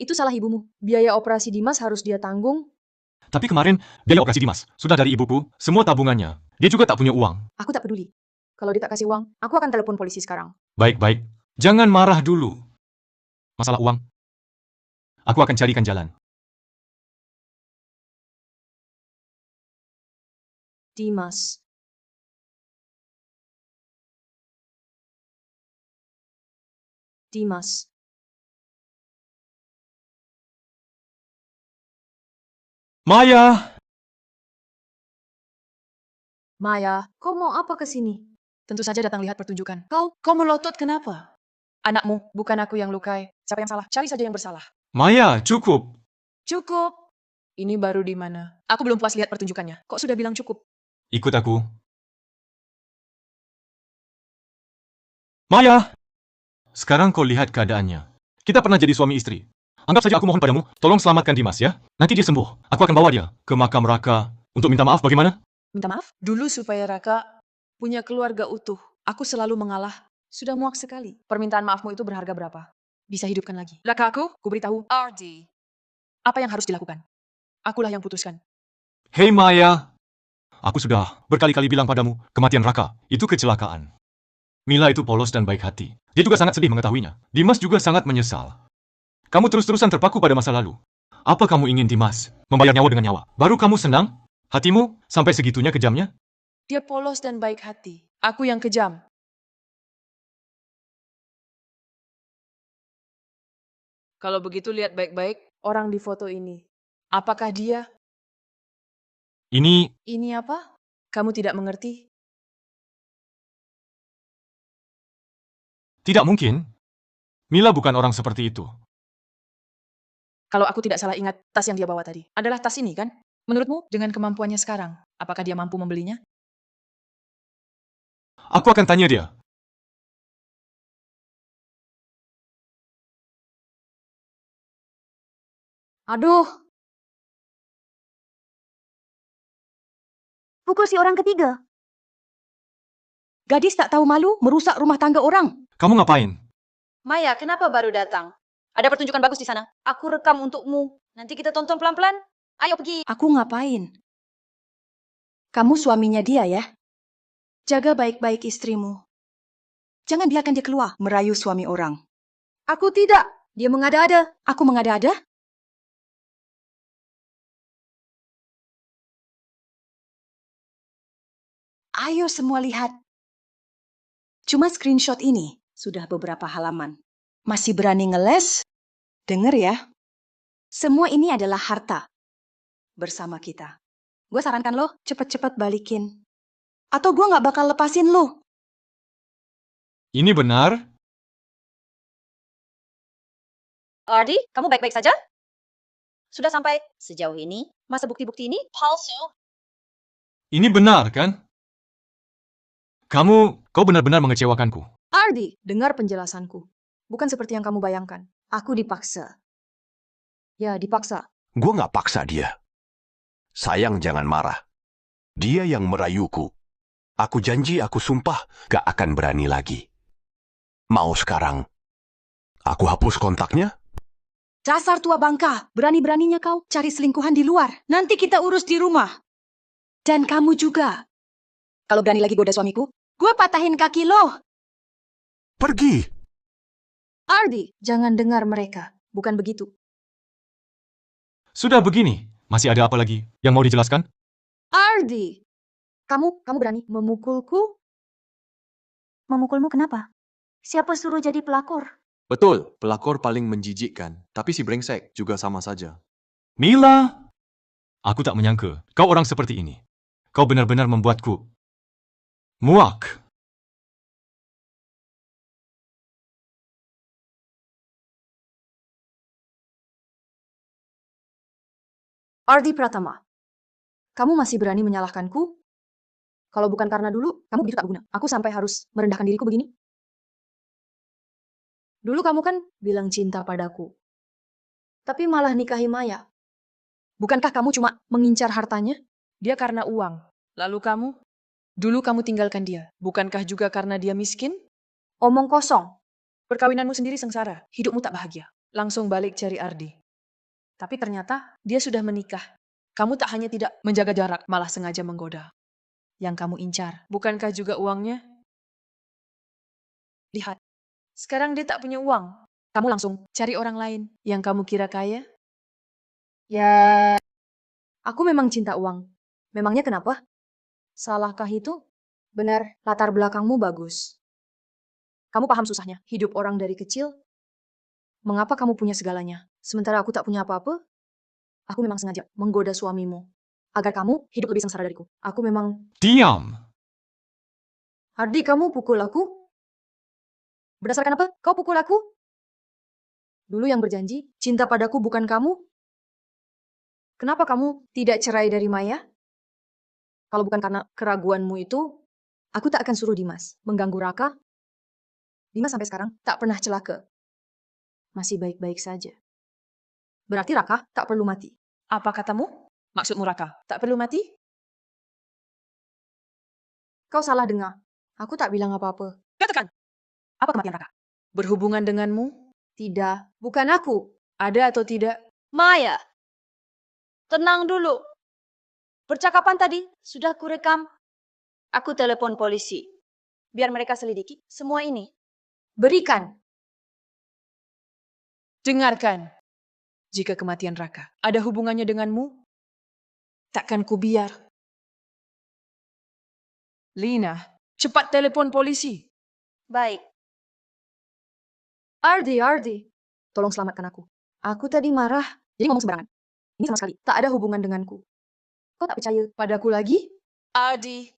itu salah ibumu. Biaya operasi Dimas harus dia tanggung. Tapi kemarin, biaya operasi Dimas sudah dari ibuku, semua tabungannya. Dia juga tak punya uang. Aku tak peduli. Kalau dia tak kasih uang, aku akan telepon polisi sekarang. Baik-baik, jangan marah dulu. Masalah uang, aku akan carikan jalan. Dimas. Dimas. Maya! Maya, kau mau apa ke sini? Tentu saja datang lihat pertunjukan. Kau melotot kenapa? Anakmu, bukan aku yang lukai. Siapa yang salah? Cari saja yang bersalah. Maya, cukup. Cukup. Ini baru di mana? Aku belum puas lihat pertunjukannya. Kok sudah bilang cukup? Ikut aku. Maya! Sekarang kau lihat keadaannya. Kita pernah jadi suami istri. Anggap saja aku mohon padamu, tolong selamatkan Dimas ya. Nanti dia sembuh. Aku akan bawa dia ke makam Raka untuk minta maaf bagaimana? Minta maaf? Dulu supaya Raka punya keluarga utuh. Aku selalu mengalah. Sudah muak sekali. Permintaan maafmu itu berharga berapa? Bisa hidupkan lagi. Raka aku, beritahu. Ardi. Apa yang harus dilakukan? Akulah yang putuskan. Hei Maya! Aku sudah berkali-kali bilang padamu, kematian Raka itu kecelakaan. Mila itu polos dan baik hati. Dia juga sangat sedih mengetahuinya. Dimas juga sangat menyesal. Kamu terus-terusan terpaku pada masa lalu. Apa kamu ingin Dimas membayar nyawa dengan nyawa? Baru kamu senang? Hatimu sampai segitunya kejamnya? Dia polos dan baik hati. Aku yang kejam. Kalau begitu lihat baik-baik orang di foto ini. Apakah dia? Ini apa? Kamu tidak mengerti? tidak mungkin. Mila bukan orang seperti itu. Kalau aku tidak salah ingat, tas yang dia bawa tadi adalah tas ini kan? Menurutmu, dengan kemampuannya sekarang, apakah dia mampu membelinya? Aku akan tanya dia. Aduh. Pukul si orang ketiga. Gadis tak tahu malu merusak rumah tangga orang. Kamu ngapain? Maya, kenapa baru datang? Ada pertunjukan bagus di sana. Aku rekam untukmu. Nanti kita tonton pelan-pelan. Ayo pergi. Aku ngapain? Kamu suaminya dia ya? Jaga baik-baik istrimu. Jangan biarkan dia keluar merayu suami orang. Aku tidak. Dia mengada-ada. Aku mengada-ada? Ayo semua lihat. Cuma screenshot ini sudah beberapa halaman. Masih berani ngeles? Dengar ya. Semua ini adalah harta bersama kita. Gue sarankan lo cepet-cepet balikin. Atau gue gak bakal lepasin lo. Ini benar? Ardi, kamu baik-baik saja? Sudah sampai sejauh ini? Masa bukti-bukti ini palsu? Ini benar kan? Kau benar-benar mengecewakanku. Ardi, dengar penjelasanku. Bukan seperti yang kamu bayangkan. Aku dipaksa. Ya, dipaksa. Gue nggak paksa dia. Sayang, jangan marah. Dia yang merayuku. Aku janji, aku sumpah, gak akan berani lagi. Mau sekarang aku hapus kontaknya? Dasar tua bangka, berani-beraninya kau cari selingkuhan di luar. Nanti kita urus di rumah. Dan kamu juga. Kalau berani lagi goda suamiku, gue patahin kaki lo. Pergi. Ardi, jangan dengar mereka. Bukan begitu. Sudah begini, masih ada apa lagi yang mau dijelaskan? Ardi, kamu berani memukulku? Memukulmu kenapa? Siapa suruh jadi pelakor? Betul, pelakor paling menjijikkan. Tapi si brengsek juga sama saja. Mila! Aku tak menyangka kau orang seperti ini. Kau benar-benar membuatku muak. Ardi Pratama, kamu masih berani menyalahkanku? Kalau bukan karena dulu, kamu begitu tak berguna. Aku sampai harus merendahkan diriku begini. Dulu kamu kan bilang cinta padaku. Tapi malah nikahi Maya. Bukankah kamu cuma mengincar hartanya? Dia karena uang. Lalu kamu? Dulu kamu tinggalkan dia. Bukankah juga karena dia miskin? Omong kosong. Perkawinanmu sendiri sengsara. Hidupmu tak bahagia. Langsung balik cari Ardi. Tapi ternyata dia sudah menikah. Kamu tak hanya tidak menjaga jarak, malah sengaja menggoda. Yang kamu incar, bukankah juga uangnya? Lihat, sekarang dia tak punya uang. Kamu langsung cari orang lain yang kamu kira kaya. Ya, aku memang cinta uang. Memangnya kenapa? Salahkah itu? Benar, latar belakangmu bagus. Kamu paham susahnya hidup orang dari kecil? Mengapa kamu punya segalanya, sementara aku tak punya apa-apa? Aku memang sengaja menggoda suamimu, agar kamu hidup lebih sengsara dariku. Aku memang... Diam! Ardi, kamu pukul aku? Berdasarkan apa? Kau pukul aku? Dulu yang berjanji, cinta padaku bukan kamu? Kenapa kamu tidak cerai dari Maya? Kalau bukan karena keraguanmu itu, aku tak akan suruh Dimas mengganggu Raka. Dimas sampai sekarang tak pernah celaka. Masih baik-baik saja. Berarti Raka tak perlu mati. Apa katamu? Maksudmu Raka, tak perlu mati? Kau salah dengar. Aku tak bilang apa-apa. Katakan, apa kematian Raka? Berhubungan denganmu? Tidak, bukan aku. Ada atau tidak? Maya, tenang dulu. Percakapan tadi sudah kurekam. Aku telepon polisi. Biar mereka selidiki semua ini. Berikan. Dengarkan. Jika kematian Raka ada hubungannya denganmu, takkan kubiar. Lina, cepat telepon polisi. Baik. Ardi, tolong selamatkan aku. Aku tadi marah, jadi ngomong sembarangan. Ini sama sekali tak ada hubungan denganku. Kau tak percaya padaku lagi? Ardi,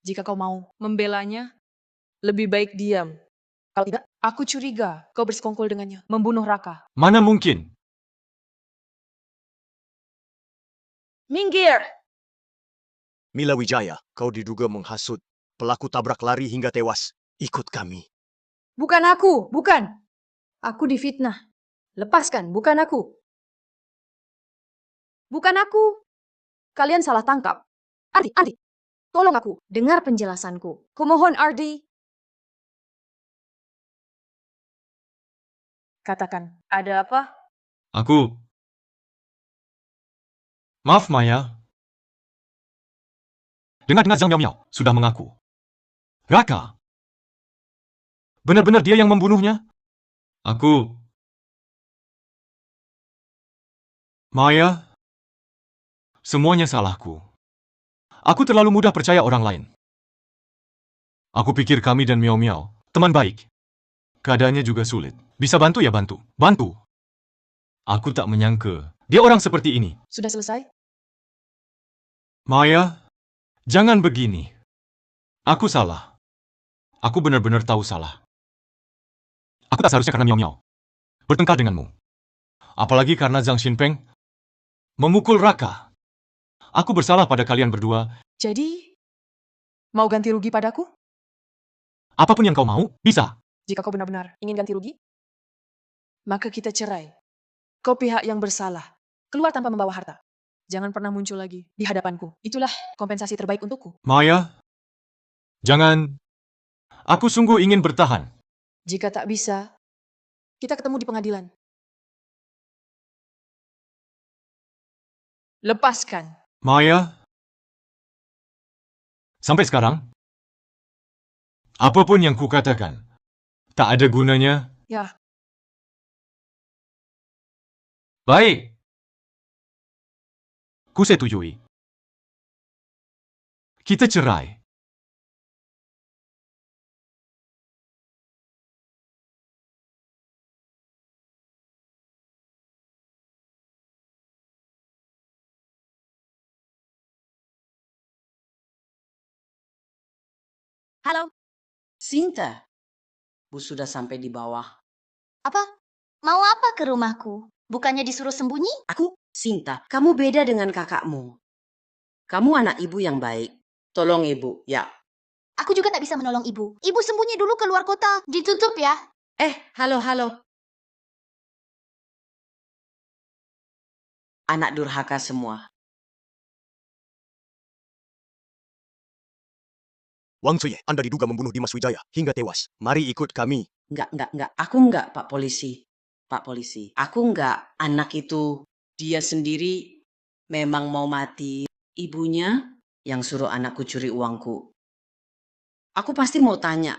jika kau mau membelanya, lebih baik diam. Kalau tidak, aku curiga kau bersekongkol dengannya, membunuh Raka. Mana mungkin? Minggir! Mila Wijaya, kau diduga menghasut pelaku tabrak lari hingga tewas. Ikut kami. Bukan aku, bukan. Aku difitnah. Lepaskan, bukan aku. Bukan aku. Kalian salah tangkap. Ardi, tolong aku. Dengar penjelasanku. Kumohon, Ardi. Katakan, ada apa? Maaf, Maya. Dengar-dengar Zhang Miao sudah mengaku. Raka. Benar-benar dia yang membunuhnya? Maya, semuanya salahku. Aku terlalu mudah percaya orang lain. Aku pikir kami dan Miao Miao teman baik. Keadaannya juga sulit. Bisa bantu ya bantu. Bantu. Aku tak menyangka dia orang seperti ini. Sudah selesai? Maya, jangan begini. Aku salah. Aku benar-benar tahu salah. Aku tak seharusnya karena Miao Miao bertengkar denganmu. Apalagi karena Zhang Xinpeng memukul Raka. Aku bersalah pada kalian berdua. Jadi, mau ganti rugi padaku? Apapun yang kau mau, bisa. Jika kau benar-benar ingin ganti rugi, maka kita cerai. Kau pihak yang bersalah. Keluar tanpa membawa harta. Jangan pernah muncul lagi di hadapanku. Itulah kompensasi terbaik untukku. Maya, jangan. Aku sungguh ingin bertahan. Jika tak bisa, kita ketemu di pengadilan. Lepaskan. Maya, sampai sekarang, apapun yang kukatakan, tak ada gunanya. Ya, Baik. Kusetujui. Kita cerai. Halo, Sinta, Bu sudah sampai di bawah. Apa? Mau apa ke rumahku? Bukannya disuruh sembunyi? Sinta, kamu beda dengan kakakmu. Kamu anak ibu yang baik. Tolong ibu, ya. Aku juga tak bisa menolong ibu. Ibu sembunyi dulu ke luar kota. Ditutup ya. Halo. Anak durhaka semua. Wang Sui, Anda diduga membunuh Dimas Wijaya hingga tewas. Mari ikut kami. Enggak. Aku enggak, Pak Polisi. Pak Polisi, aku enggak. Anak itu, dia sendiri memang mau mati. Ibunya yang suruh anakku curi uangku. Aku pasti mau tanya.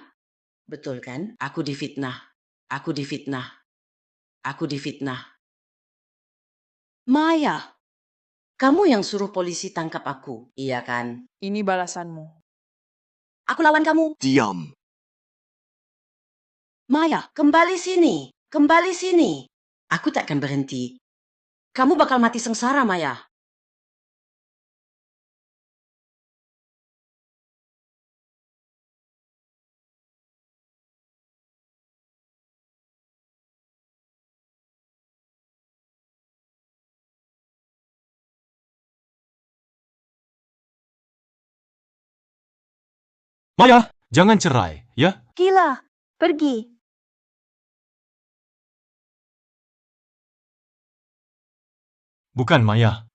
Betul kan? Aku difitnah. Maya, kamu yang suruh polisi tangkap aku, iya kan? ini balasanmu. Aku lawan kamu. Diam. Maya, kembali sini. Aku takkan berhenti. Kamu bakal mati sengsara, Maya. Maya, jangan cerai, ya? gila, pergi. Bukan, Maya.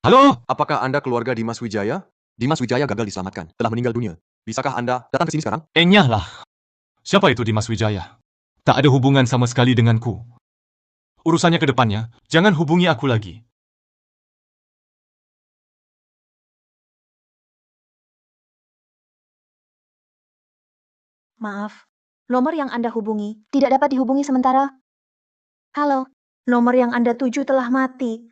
Halo? Apakah Anda keluarga Dimas Wijaya? Dimas Wijaya gagal diselamatkan, telah meninggal dunia. Bisakah Anda datang ke sini sekarang? Enyahlah. Siapa itu Dimas Wijaya? Tak ada hubungan sama sekali denganku. Urusannya ke depannya, jangan hubungi aku lagi. Maaf, nomor yang Anda hubungi tidak dapat dihubungi sementara. Halo, nomor yang Anda tuju telah mati.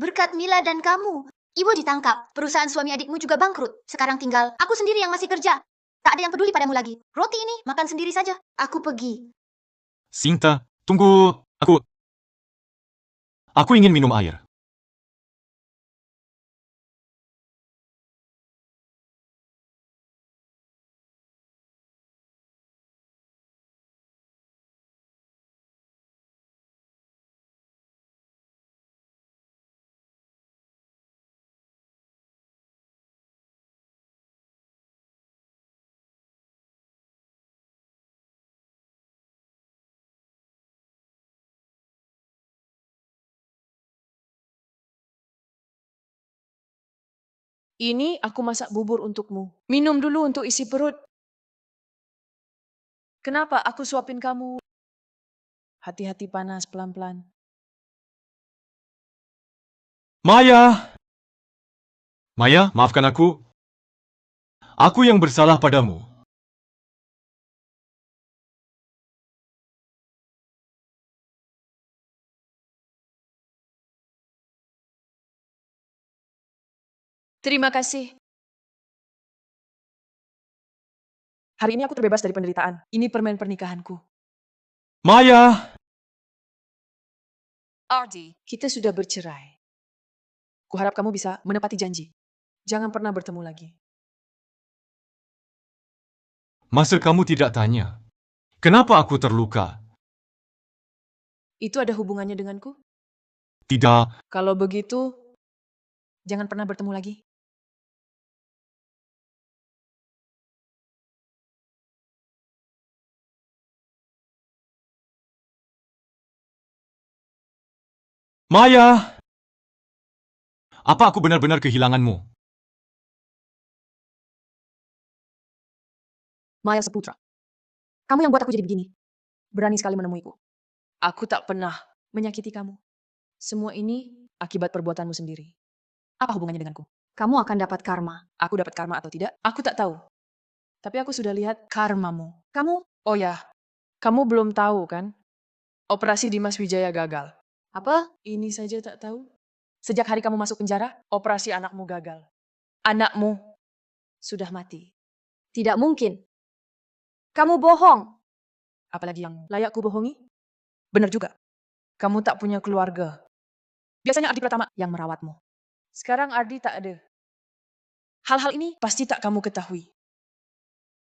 Berkat Mila dan kamu, ibu ditangkap. Perusahaan suami adikmu juga bangkrut. Sekarang tinggal aku sendiri yang masih kerja. Tak ada yang peduli padamu lagi. Roti ini makan sendiri saja. Aku pergi. Sinta, tunggu. Aku ingin minum air. Ini aku masak bubur untukmu. Minum dulu untuk isi perut. Kenapa aku suapin kamu? Hati-hati panas, pelan-pelan. Maya! Maya, maafkan aku. Aku yang bersalah padamu. Terima kasih. Hari ini aku terbebas dari penderitaan. Ini permen pernikahanku. Maya! Ardi, kita sudah bercerai. Kuharap kamu bisa menepati janji. Jangan pernah bertemu lagi. Masa kamu tidak tanya? Kenapa aku terluka? Itu ada hubungannya denganku? Tidak. Kalau begitu, jangan pernah bertemu lagi. Maya! Apa aku benar-benar kehilanganmu? Maya Saputra. Kamu yang buat aku jadi begini. Berani sekali menemuiku. Aku tak pernah menyakiti kamu. Semua ini akibat perbuatanmu sendiri. Apa hubungannya denganku? Kamu akan dapat karma. Aku dapat karma atau tidak? Aku tak tahu. Tapi aku sudah lihat karmamu. Kamu? Oh ya, kamu belum tahu kan? Operasi Dimas Wijaya gagal. Apa? Ini saja tak tahu. Sejak hari kamu masuk penjara, operasi anakmu gagal. Anakmu sudah mati. Tidak mungkin. Kamu bohong. Apalagi yang layak ku bohongi? Benar juga. Kamu tak punya keluarga. Biasanya Ardi Pratama yang merawatmu. Sekarang Ardi tak ada. Hal-hal ini pasti tak kamu ketahui.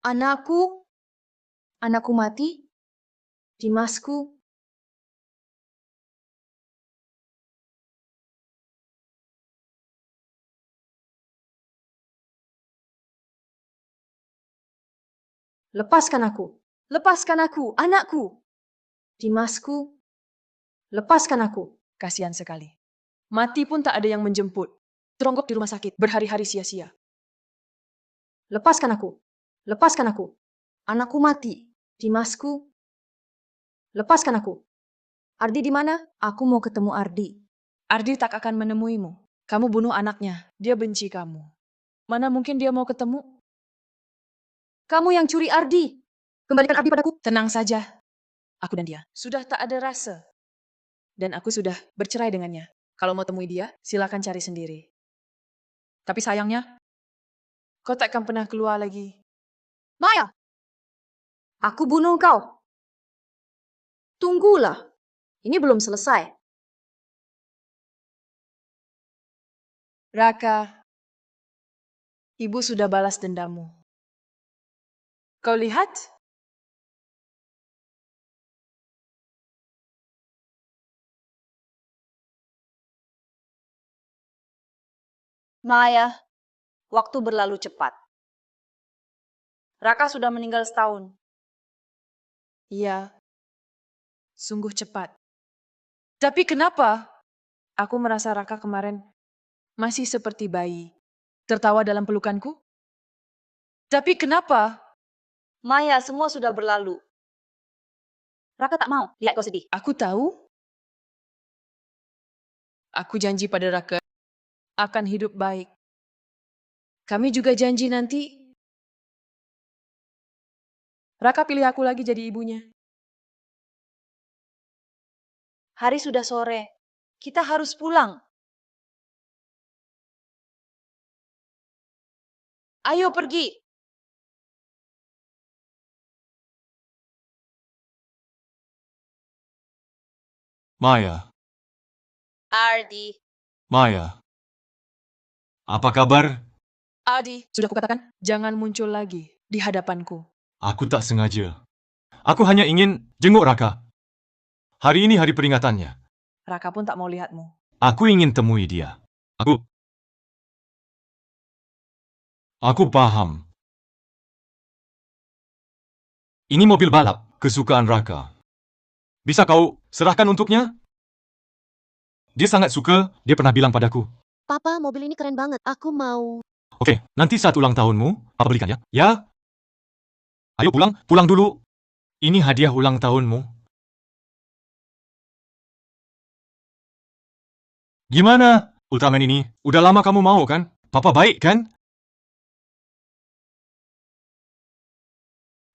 Anakku mati. Dimasku. Lepaskan aku. Lepaskan aku, anakku. Dimasku. Lepaskan aku. Kasihan sekali. Mati pun tak ada yang menjemput. Teronggok di rumah sakit, berhari-hari sia-sia. Lepaskan aku. Lepaskan aku. Anakku mati. Dimasku. Lepaskan aku. Ardi di mana? Aku mau ketemu Ardi. Ardi tak akan menemuimu. Kamu bunuh anaknya. Dia benci kamu. Mana mungkin dia mau ketemu? Kamu yang curi Ardi. Kembalikan Ardi padaku. Tenang saja. Aku dan dia sudah tak ada rasa. Dan aku sudah bercerai dengannya. Kalau mau temui dia, silakan cari sendiri. Tapi sayangnya, kau takkan pernah keluar lagi. Maya! Aku bunuh kau. Tunggulah. Ini belum selesai. Raka, ibu sudah balas dendammu. Kau lihat? Maya, waktu berlalu cepat. Raka sudah meninggal setahun. Iya, sungguh cepat. Tapi kenapa? Aku merasa Raka kemarin masih seperti bayi, tertawa dalam pelukanku. Tapi kenapa? Maya, semua sudah berlalu. Raka tak mau lihat kau sedih. Aku tahu. Aku janji pada Raka akan hidup baik. Kami juga janji nanti Raka pilih aku lagi jadi ibunya. Hari sudah sore. Kita harus pulang. Ayo pergi. Maya, Ardi. Maya. Apa kabar? Adi, sudah kukatakan, jangan muncul lagi di hadapanku. Aku tak sengaja. Aku hanya ingin jenguk Raka. Hari ini hari peringatannya. Raka pun tak mau lihatmu. Aku ingin temui dia. Aku paham. Ini mobil balap kesukaan Raka. Bisa kau serahkan untuknya? Dia sangat suka, dia pernah bilang padaku. Papa, mobil ini keren banget. Aku mau... Oke, nanti saat ulang tahunmu, Papa belikan ya. Ya? Ayo pulang dulu. Ini hadiah ulang tahunmu. Gimana, Ultraman ini? Udah lama kamu mau kan? Papa baik kan?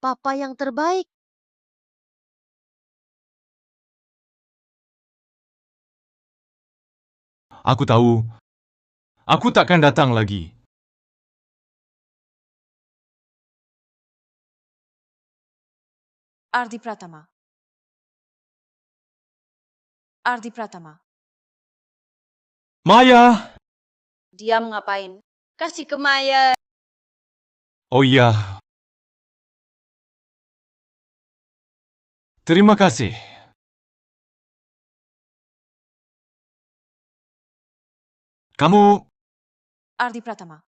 Papa yang terbaik. Aku tahu. Aku takkan datang lagi. Ardi Pratama. Ardi Pratama. Maya! Diam ngapain? Kasih ke Maya. Oh iya, Terima kasih. Kamu... Ardi Pratama,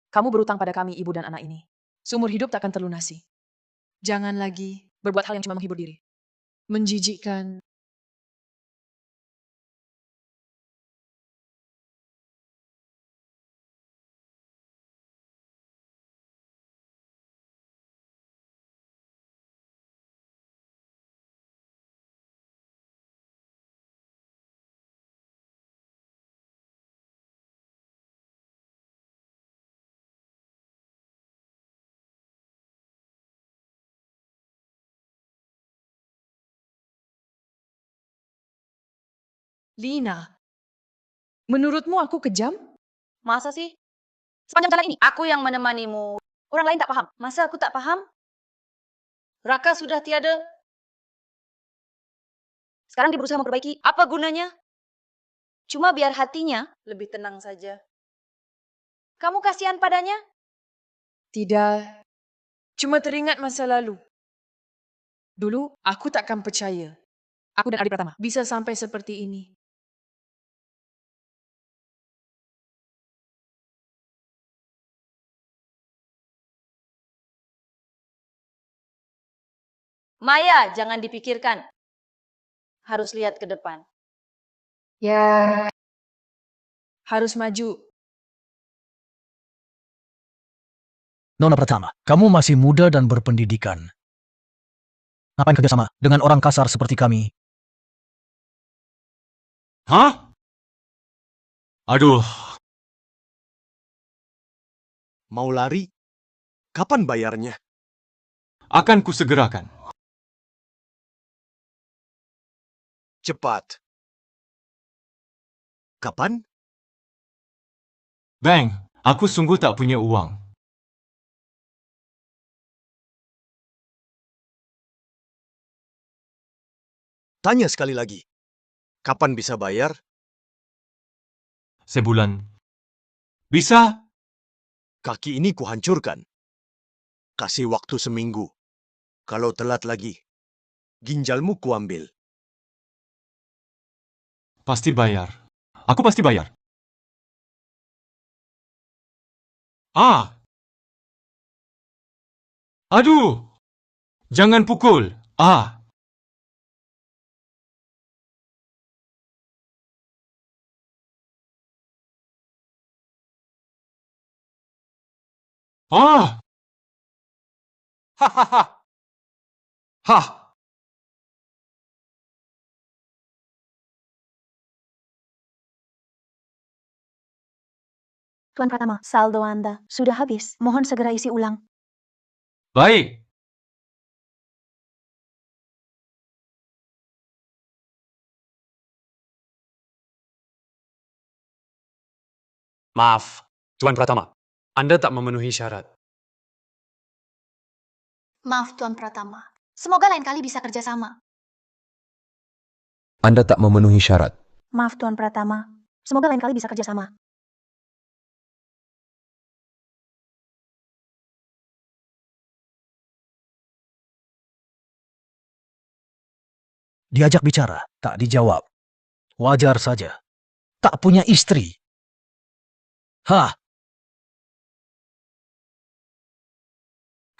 kamu berutang pada kami, ibu dan anak ini. Seumur hidup takkan terlunasi. Jangan lagi berbuat hal yang cuma menghibur diri. Menjijikkan. Lina, menurutmu aku kejam? Masa sih? Sepanjang jalan ini, aku yang menemanimu. Orang lain tak paham. Masa aku tak paham? Raka sudah tiada. Sekarang dia berusaha memperbaiki. Apa gunanya? Cuma biar hatinya lebih tenang saja. Kamu kasihan padanya? Tidak. Cuma teringat masa lalu. Dulu, aku takkan percaya. Aku dan Ardi Pratama bisa sampai seperti ini. Maya, jangan dipikirkan. Harus lihat ke depan. Ya. Harus maju. Nona Pratama, kamu masih muda dan berpendidikan. Ngapain kerjasama dengan orang kasar seperti kami? Hah? Aduh. Mau lari? Kapan bayarnya? Akan kusegerakan. Cepat. Kapan? Bang, aku sungguh tak punya uang. Tanya sekali lagi. Kapan bisa bayar? Sebulan. Bisa? Kaki ini kuhancurkan. Kasih waktu seminggu. Kalau telat lagi, ginjalmu kuambil. Pasti bayar. Aku pasti bayar. Ah! Aduh! Jangan pukul. Ah! Ah! Hahaha! Hah! Tuan Pratama, saldo Anda sudah habis. Mohon segera isi ulang. Baik. Maaf, Tuan Pratama. Anda tak memenuhi syarat. Maaf Tuan Pratama. Semoga lain kali bisa kerjasama. Anda tak memenuhi syarat. Maaf Tuan Pratama. Semoga lain kali bisa kerjasama. Diajak bicara, tak dijawab. Wajar saja. Tak punya istri. Hah?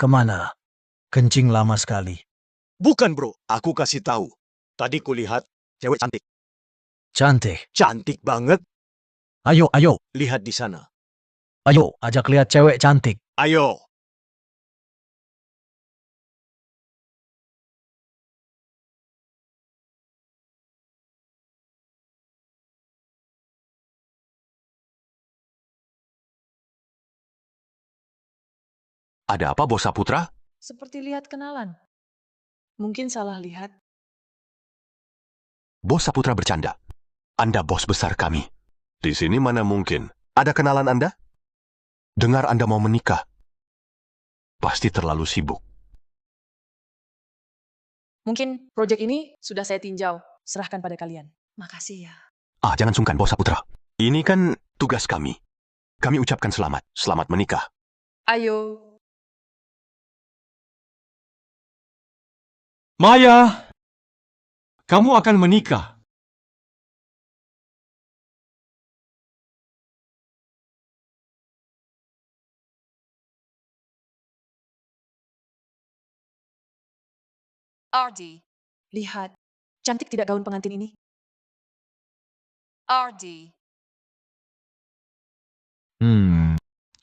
Kemana? Kencing lama sekali. Bukan bro, aku kasih tahu. Tadi kulihat cewek cantik. Cantik. Cantik banget. Ayo, ayo. Lihat di sana. Ayo, ajak lihat cewek cantik. Ayo. Ada apa, Bos Saputra? Seperti lihat kenalan. Mungkin salah lihat. Bos Saputra bercanda. Anda bos besar kami. Di sini mana mungkin. Ada kenalan Anda? Dengar Anda mau menikah. Pasti terlalu sibuk. Mungkin proyek ini sudah saya tinjau. Serahkan pada kalian. Makasih ya. Ah, jangan sungkan, Bos Saputra. Ini kan tugas kami. Kami ucapkan selamat. Selamat menikah. Ayo. Maya! Kamu akan menikah. Ardi, lihat. Cantik tidak gaun pengantin ini? Ardi.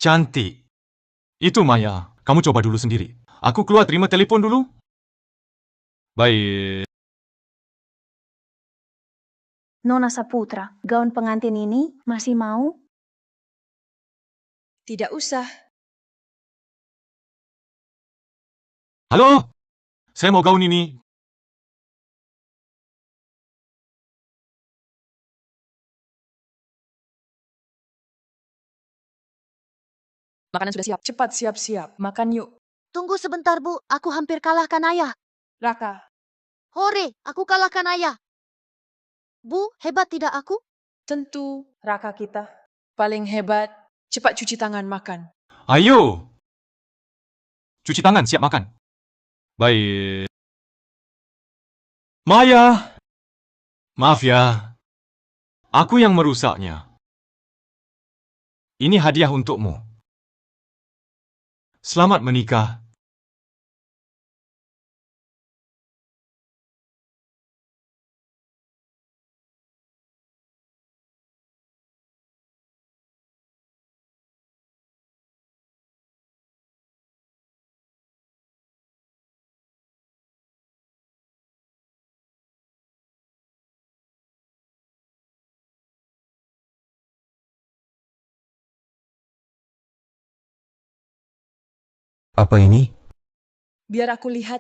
Cantik. Itu Maya. Kamu coba dulu sendiri. Aku keluar terima telepon dulu. Baik. Nona Saputra, gaun pengantin ini masih mau? Tidak usah. Halo? Saya mau gaun ini. Makanan sudah siap. Cepat siap-siap. Makan yuk. Tunggu sebentar, Bu. Aku hampir kalahkan ayah. Raka. Hore, aku kalahkan ayah. Bu, hebat tidak aku? Tentu, Raka kita. Paling hebat. Cepat cuci tangan makan. Ayo. Cuci tangan, siap makan. Baik. Maya. Maaf ya. Aku yang merusaknya. Ini hadiah untukmu. Selamat menikah. Apa ini? Biar aku lihat.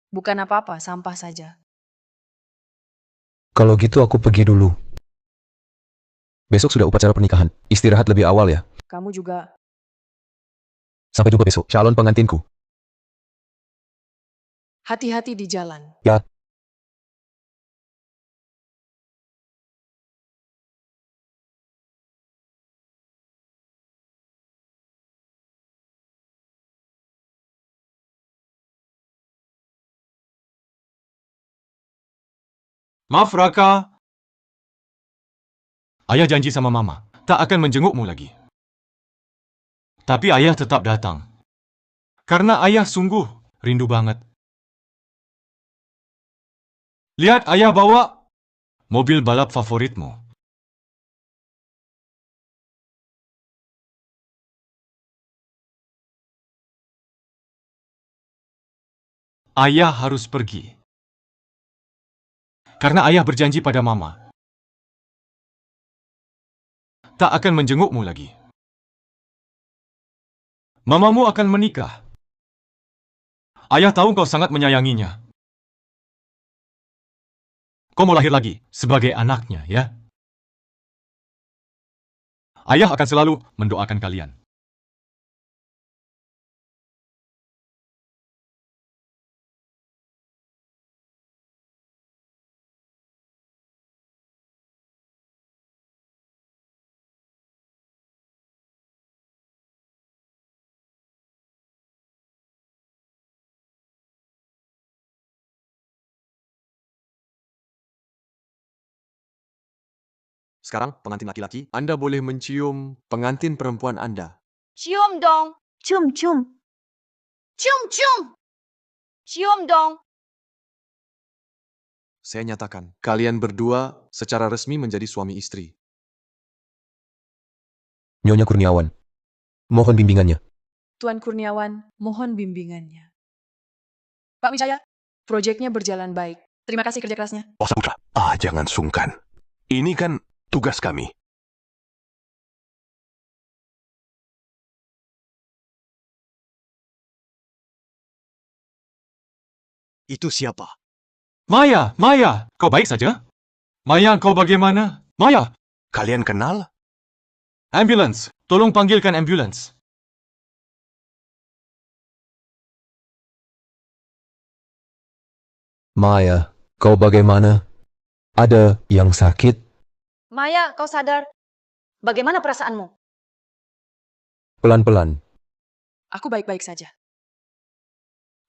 Bukan apa-apa, sampah saja. Kalau gitu aku pergi dulu. Besok sudah upacara pernikahan. Istirahat lebih awal ya. Kamu juga. Sampai jumpa besok, calon pengantinku. Hati-hati di jalan. Ya. Maaf, Raka. Ayah janji sama Mama, tak akan menjengukmu lagi. Tapi ayah tetap datang. Karena ayah sungguh rindu banget. Lihat ayah bawa mobil balap favoritmu. Ayah harus pergi. Karena ayah berjanji pada Mama. Tak akan menjengukmu lagi. Mamamu akan menikah. Ayah tahu kau sangat menyayanginya. Kau mau lahir lagi sebagai anaknya, ya? Ayah akan selalu mendoakan kalian. Sekarang, pengantin laki-laki, Anda boleh mencium pengantin perempuan Anda. Cium dong. Cium, cium. Cium, cium. Cium dong. Saya nyatakan, kalian berdua secara resmi menjadi suami istri. Nyonya Kurniawan. Mohon bimbingannya. Tuan Kurniawan, mohon bimbingannya. Pak Wijaya, proyeknya berjalan baik. Terima kasih kerja kerasnya. Oh Saputra, jangan sungkan. Ini kan tugas kami. Itu siapa? Maya, Maya, kau baik saja? Maya, kau bagaimana? Maya! Kalian kenal? Ambulans, tolong panggilkan ambulans. Maya, kau bagaimana? Ada yang sakit? Maya, kau sadar? Bagaimana perasaanmu? Pelan-pelan. Aku baik-baik saja.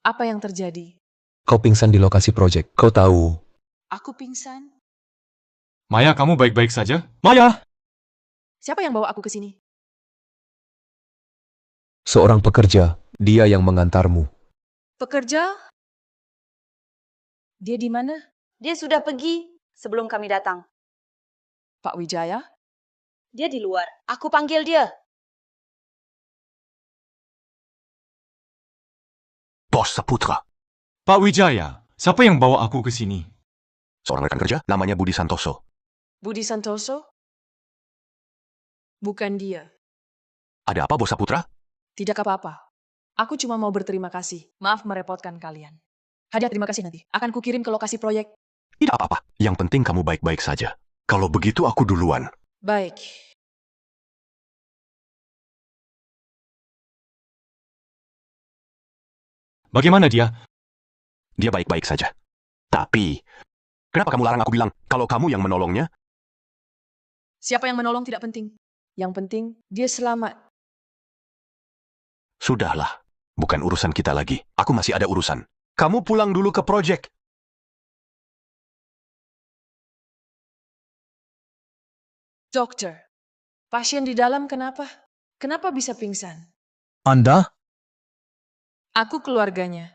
Apa yang terjadi? Kau pingsan di lokasi proyek. Kau tahu. Aku pingsan. Maya, kamu baik-baik saja? Maya! Siapa yang bawa aku ke sini? Seorang pekerja. Dia yang mengantarmu. Pekerja? Dia di mana? Dia sudah pergi sebelum kami datang. Pak Wijaya? Dia di luar. Aku panggil dia. Bos Saputra. Pak Wijaya, siapa yang bawa aku ke sini? Seorang rekan kerja, namanya Budi Santoso. Budi Santoso? Bukan dia. Ada apa, Bos Saputra? Tidak apa-apa. Aku cuma mau berterima kasih. Maaf merepotkan kalian. Hadiah terima kasih nanti. Akan kukirim ke lokasi proyek. Tidak apa-apa. Yang penting kamu baik-baik saja. Kalau begitu aku duluan. Baik. Bagaimana dia? Dia baik-baik saja. Tapi, kenapa kamu larang aku bilang kalau kamu yang menolongnya? Siapa yang menolong tidak penting. Yang penting, dia selamat. Sudahlah. Bukan urusan kita lagi. Aku masih ada urusan. Kamu pulang dulu ke proyek. Dokter, pasien di dalam kenapa? Kenapa bisa pingsan? Anda, Aku keluarganya.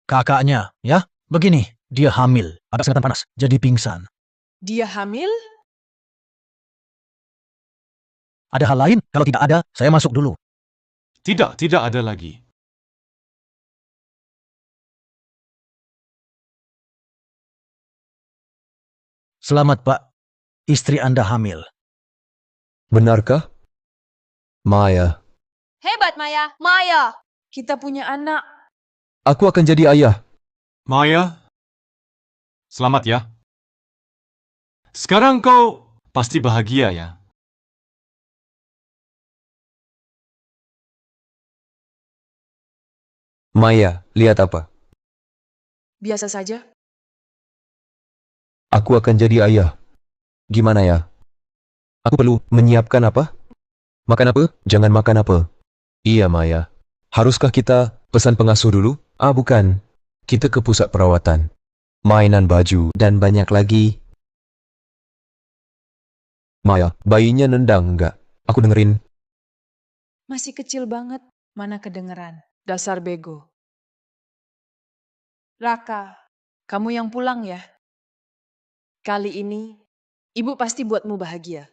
kakaknya, ya? Begini, dia hamil. Ada sengatan panas, jadi pingsan. Dia hamil? Ada hal lain? Kalau tidak ada, saya masuk dulu. Tidak ada lagi. Selamat, Pak. Istri Anda hamil. Benarkah? Maya, Hebat, Maya. Maya! Kita punya anak. aku akan jadi ayah. Maya, selamat ya. Sekarang kau pasti bahagia ya. Maya, lihat apa? Biasa saja. Aku akan jadi ayah. Gimana ya? Aku perlu menyiapkan apa? Makan apa? Jangan makan apa? Iya, Maya. Haruskah kita pesan pengasuh dulu? Bukan. Kita ke pusat perawatan. Mainan baju dan banyak lagi. Maya, bayinya nendang enggak? Aku dengerin. Masih kecil banget. Mana kedengeran. Dasar bego. Raka, kamu yang pulang ya. Kali ini, ibu pasti buatmu bahagia.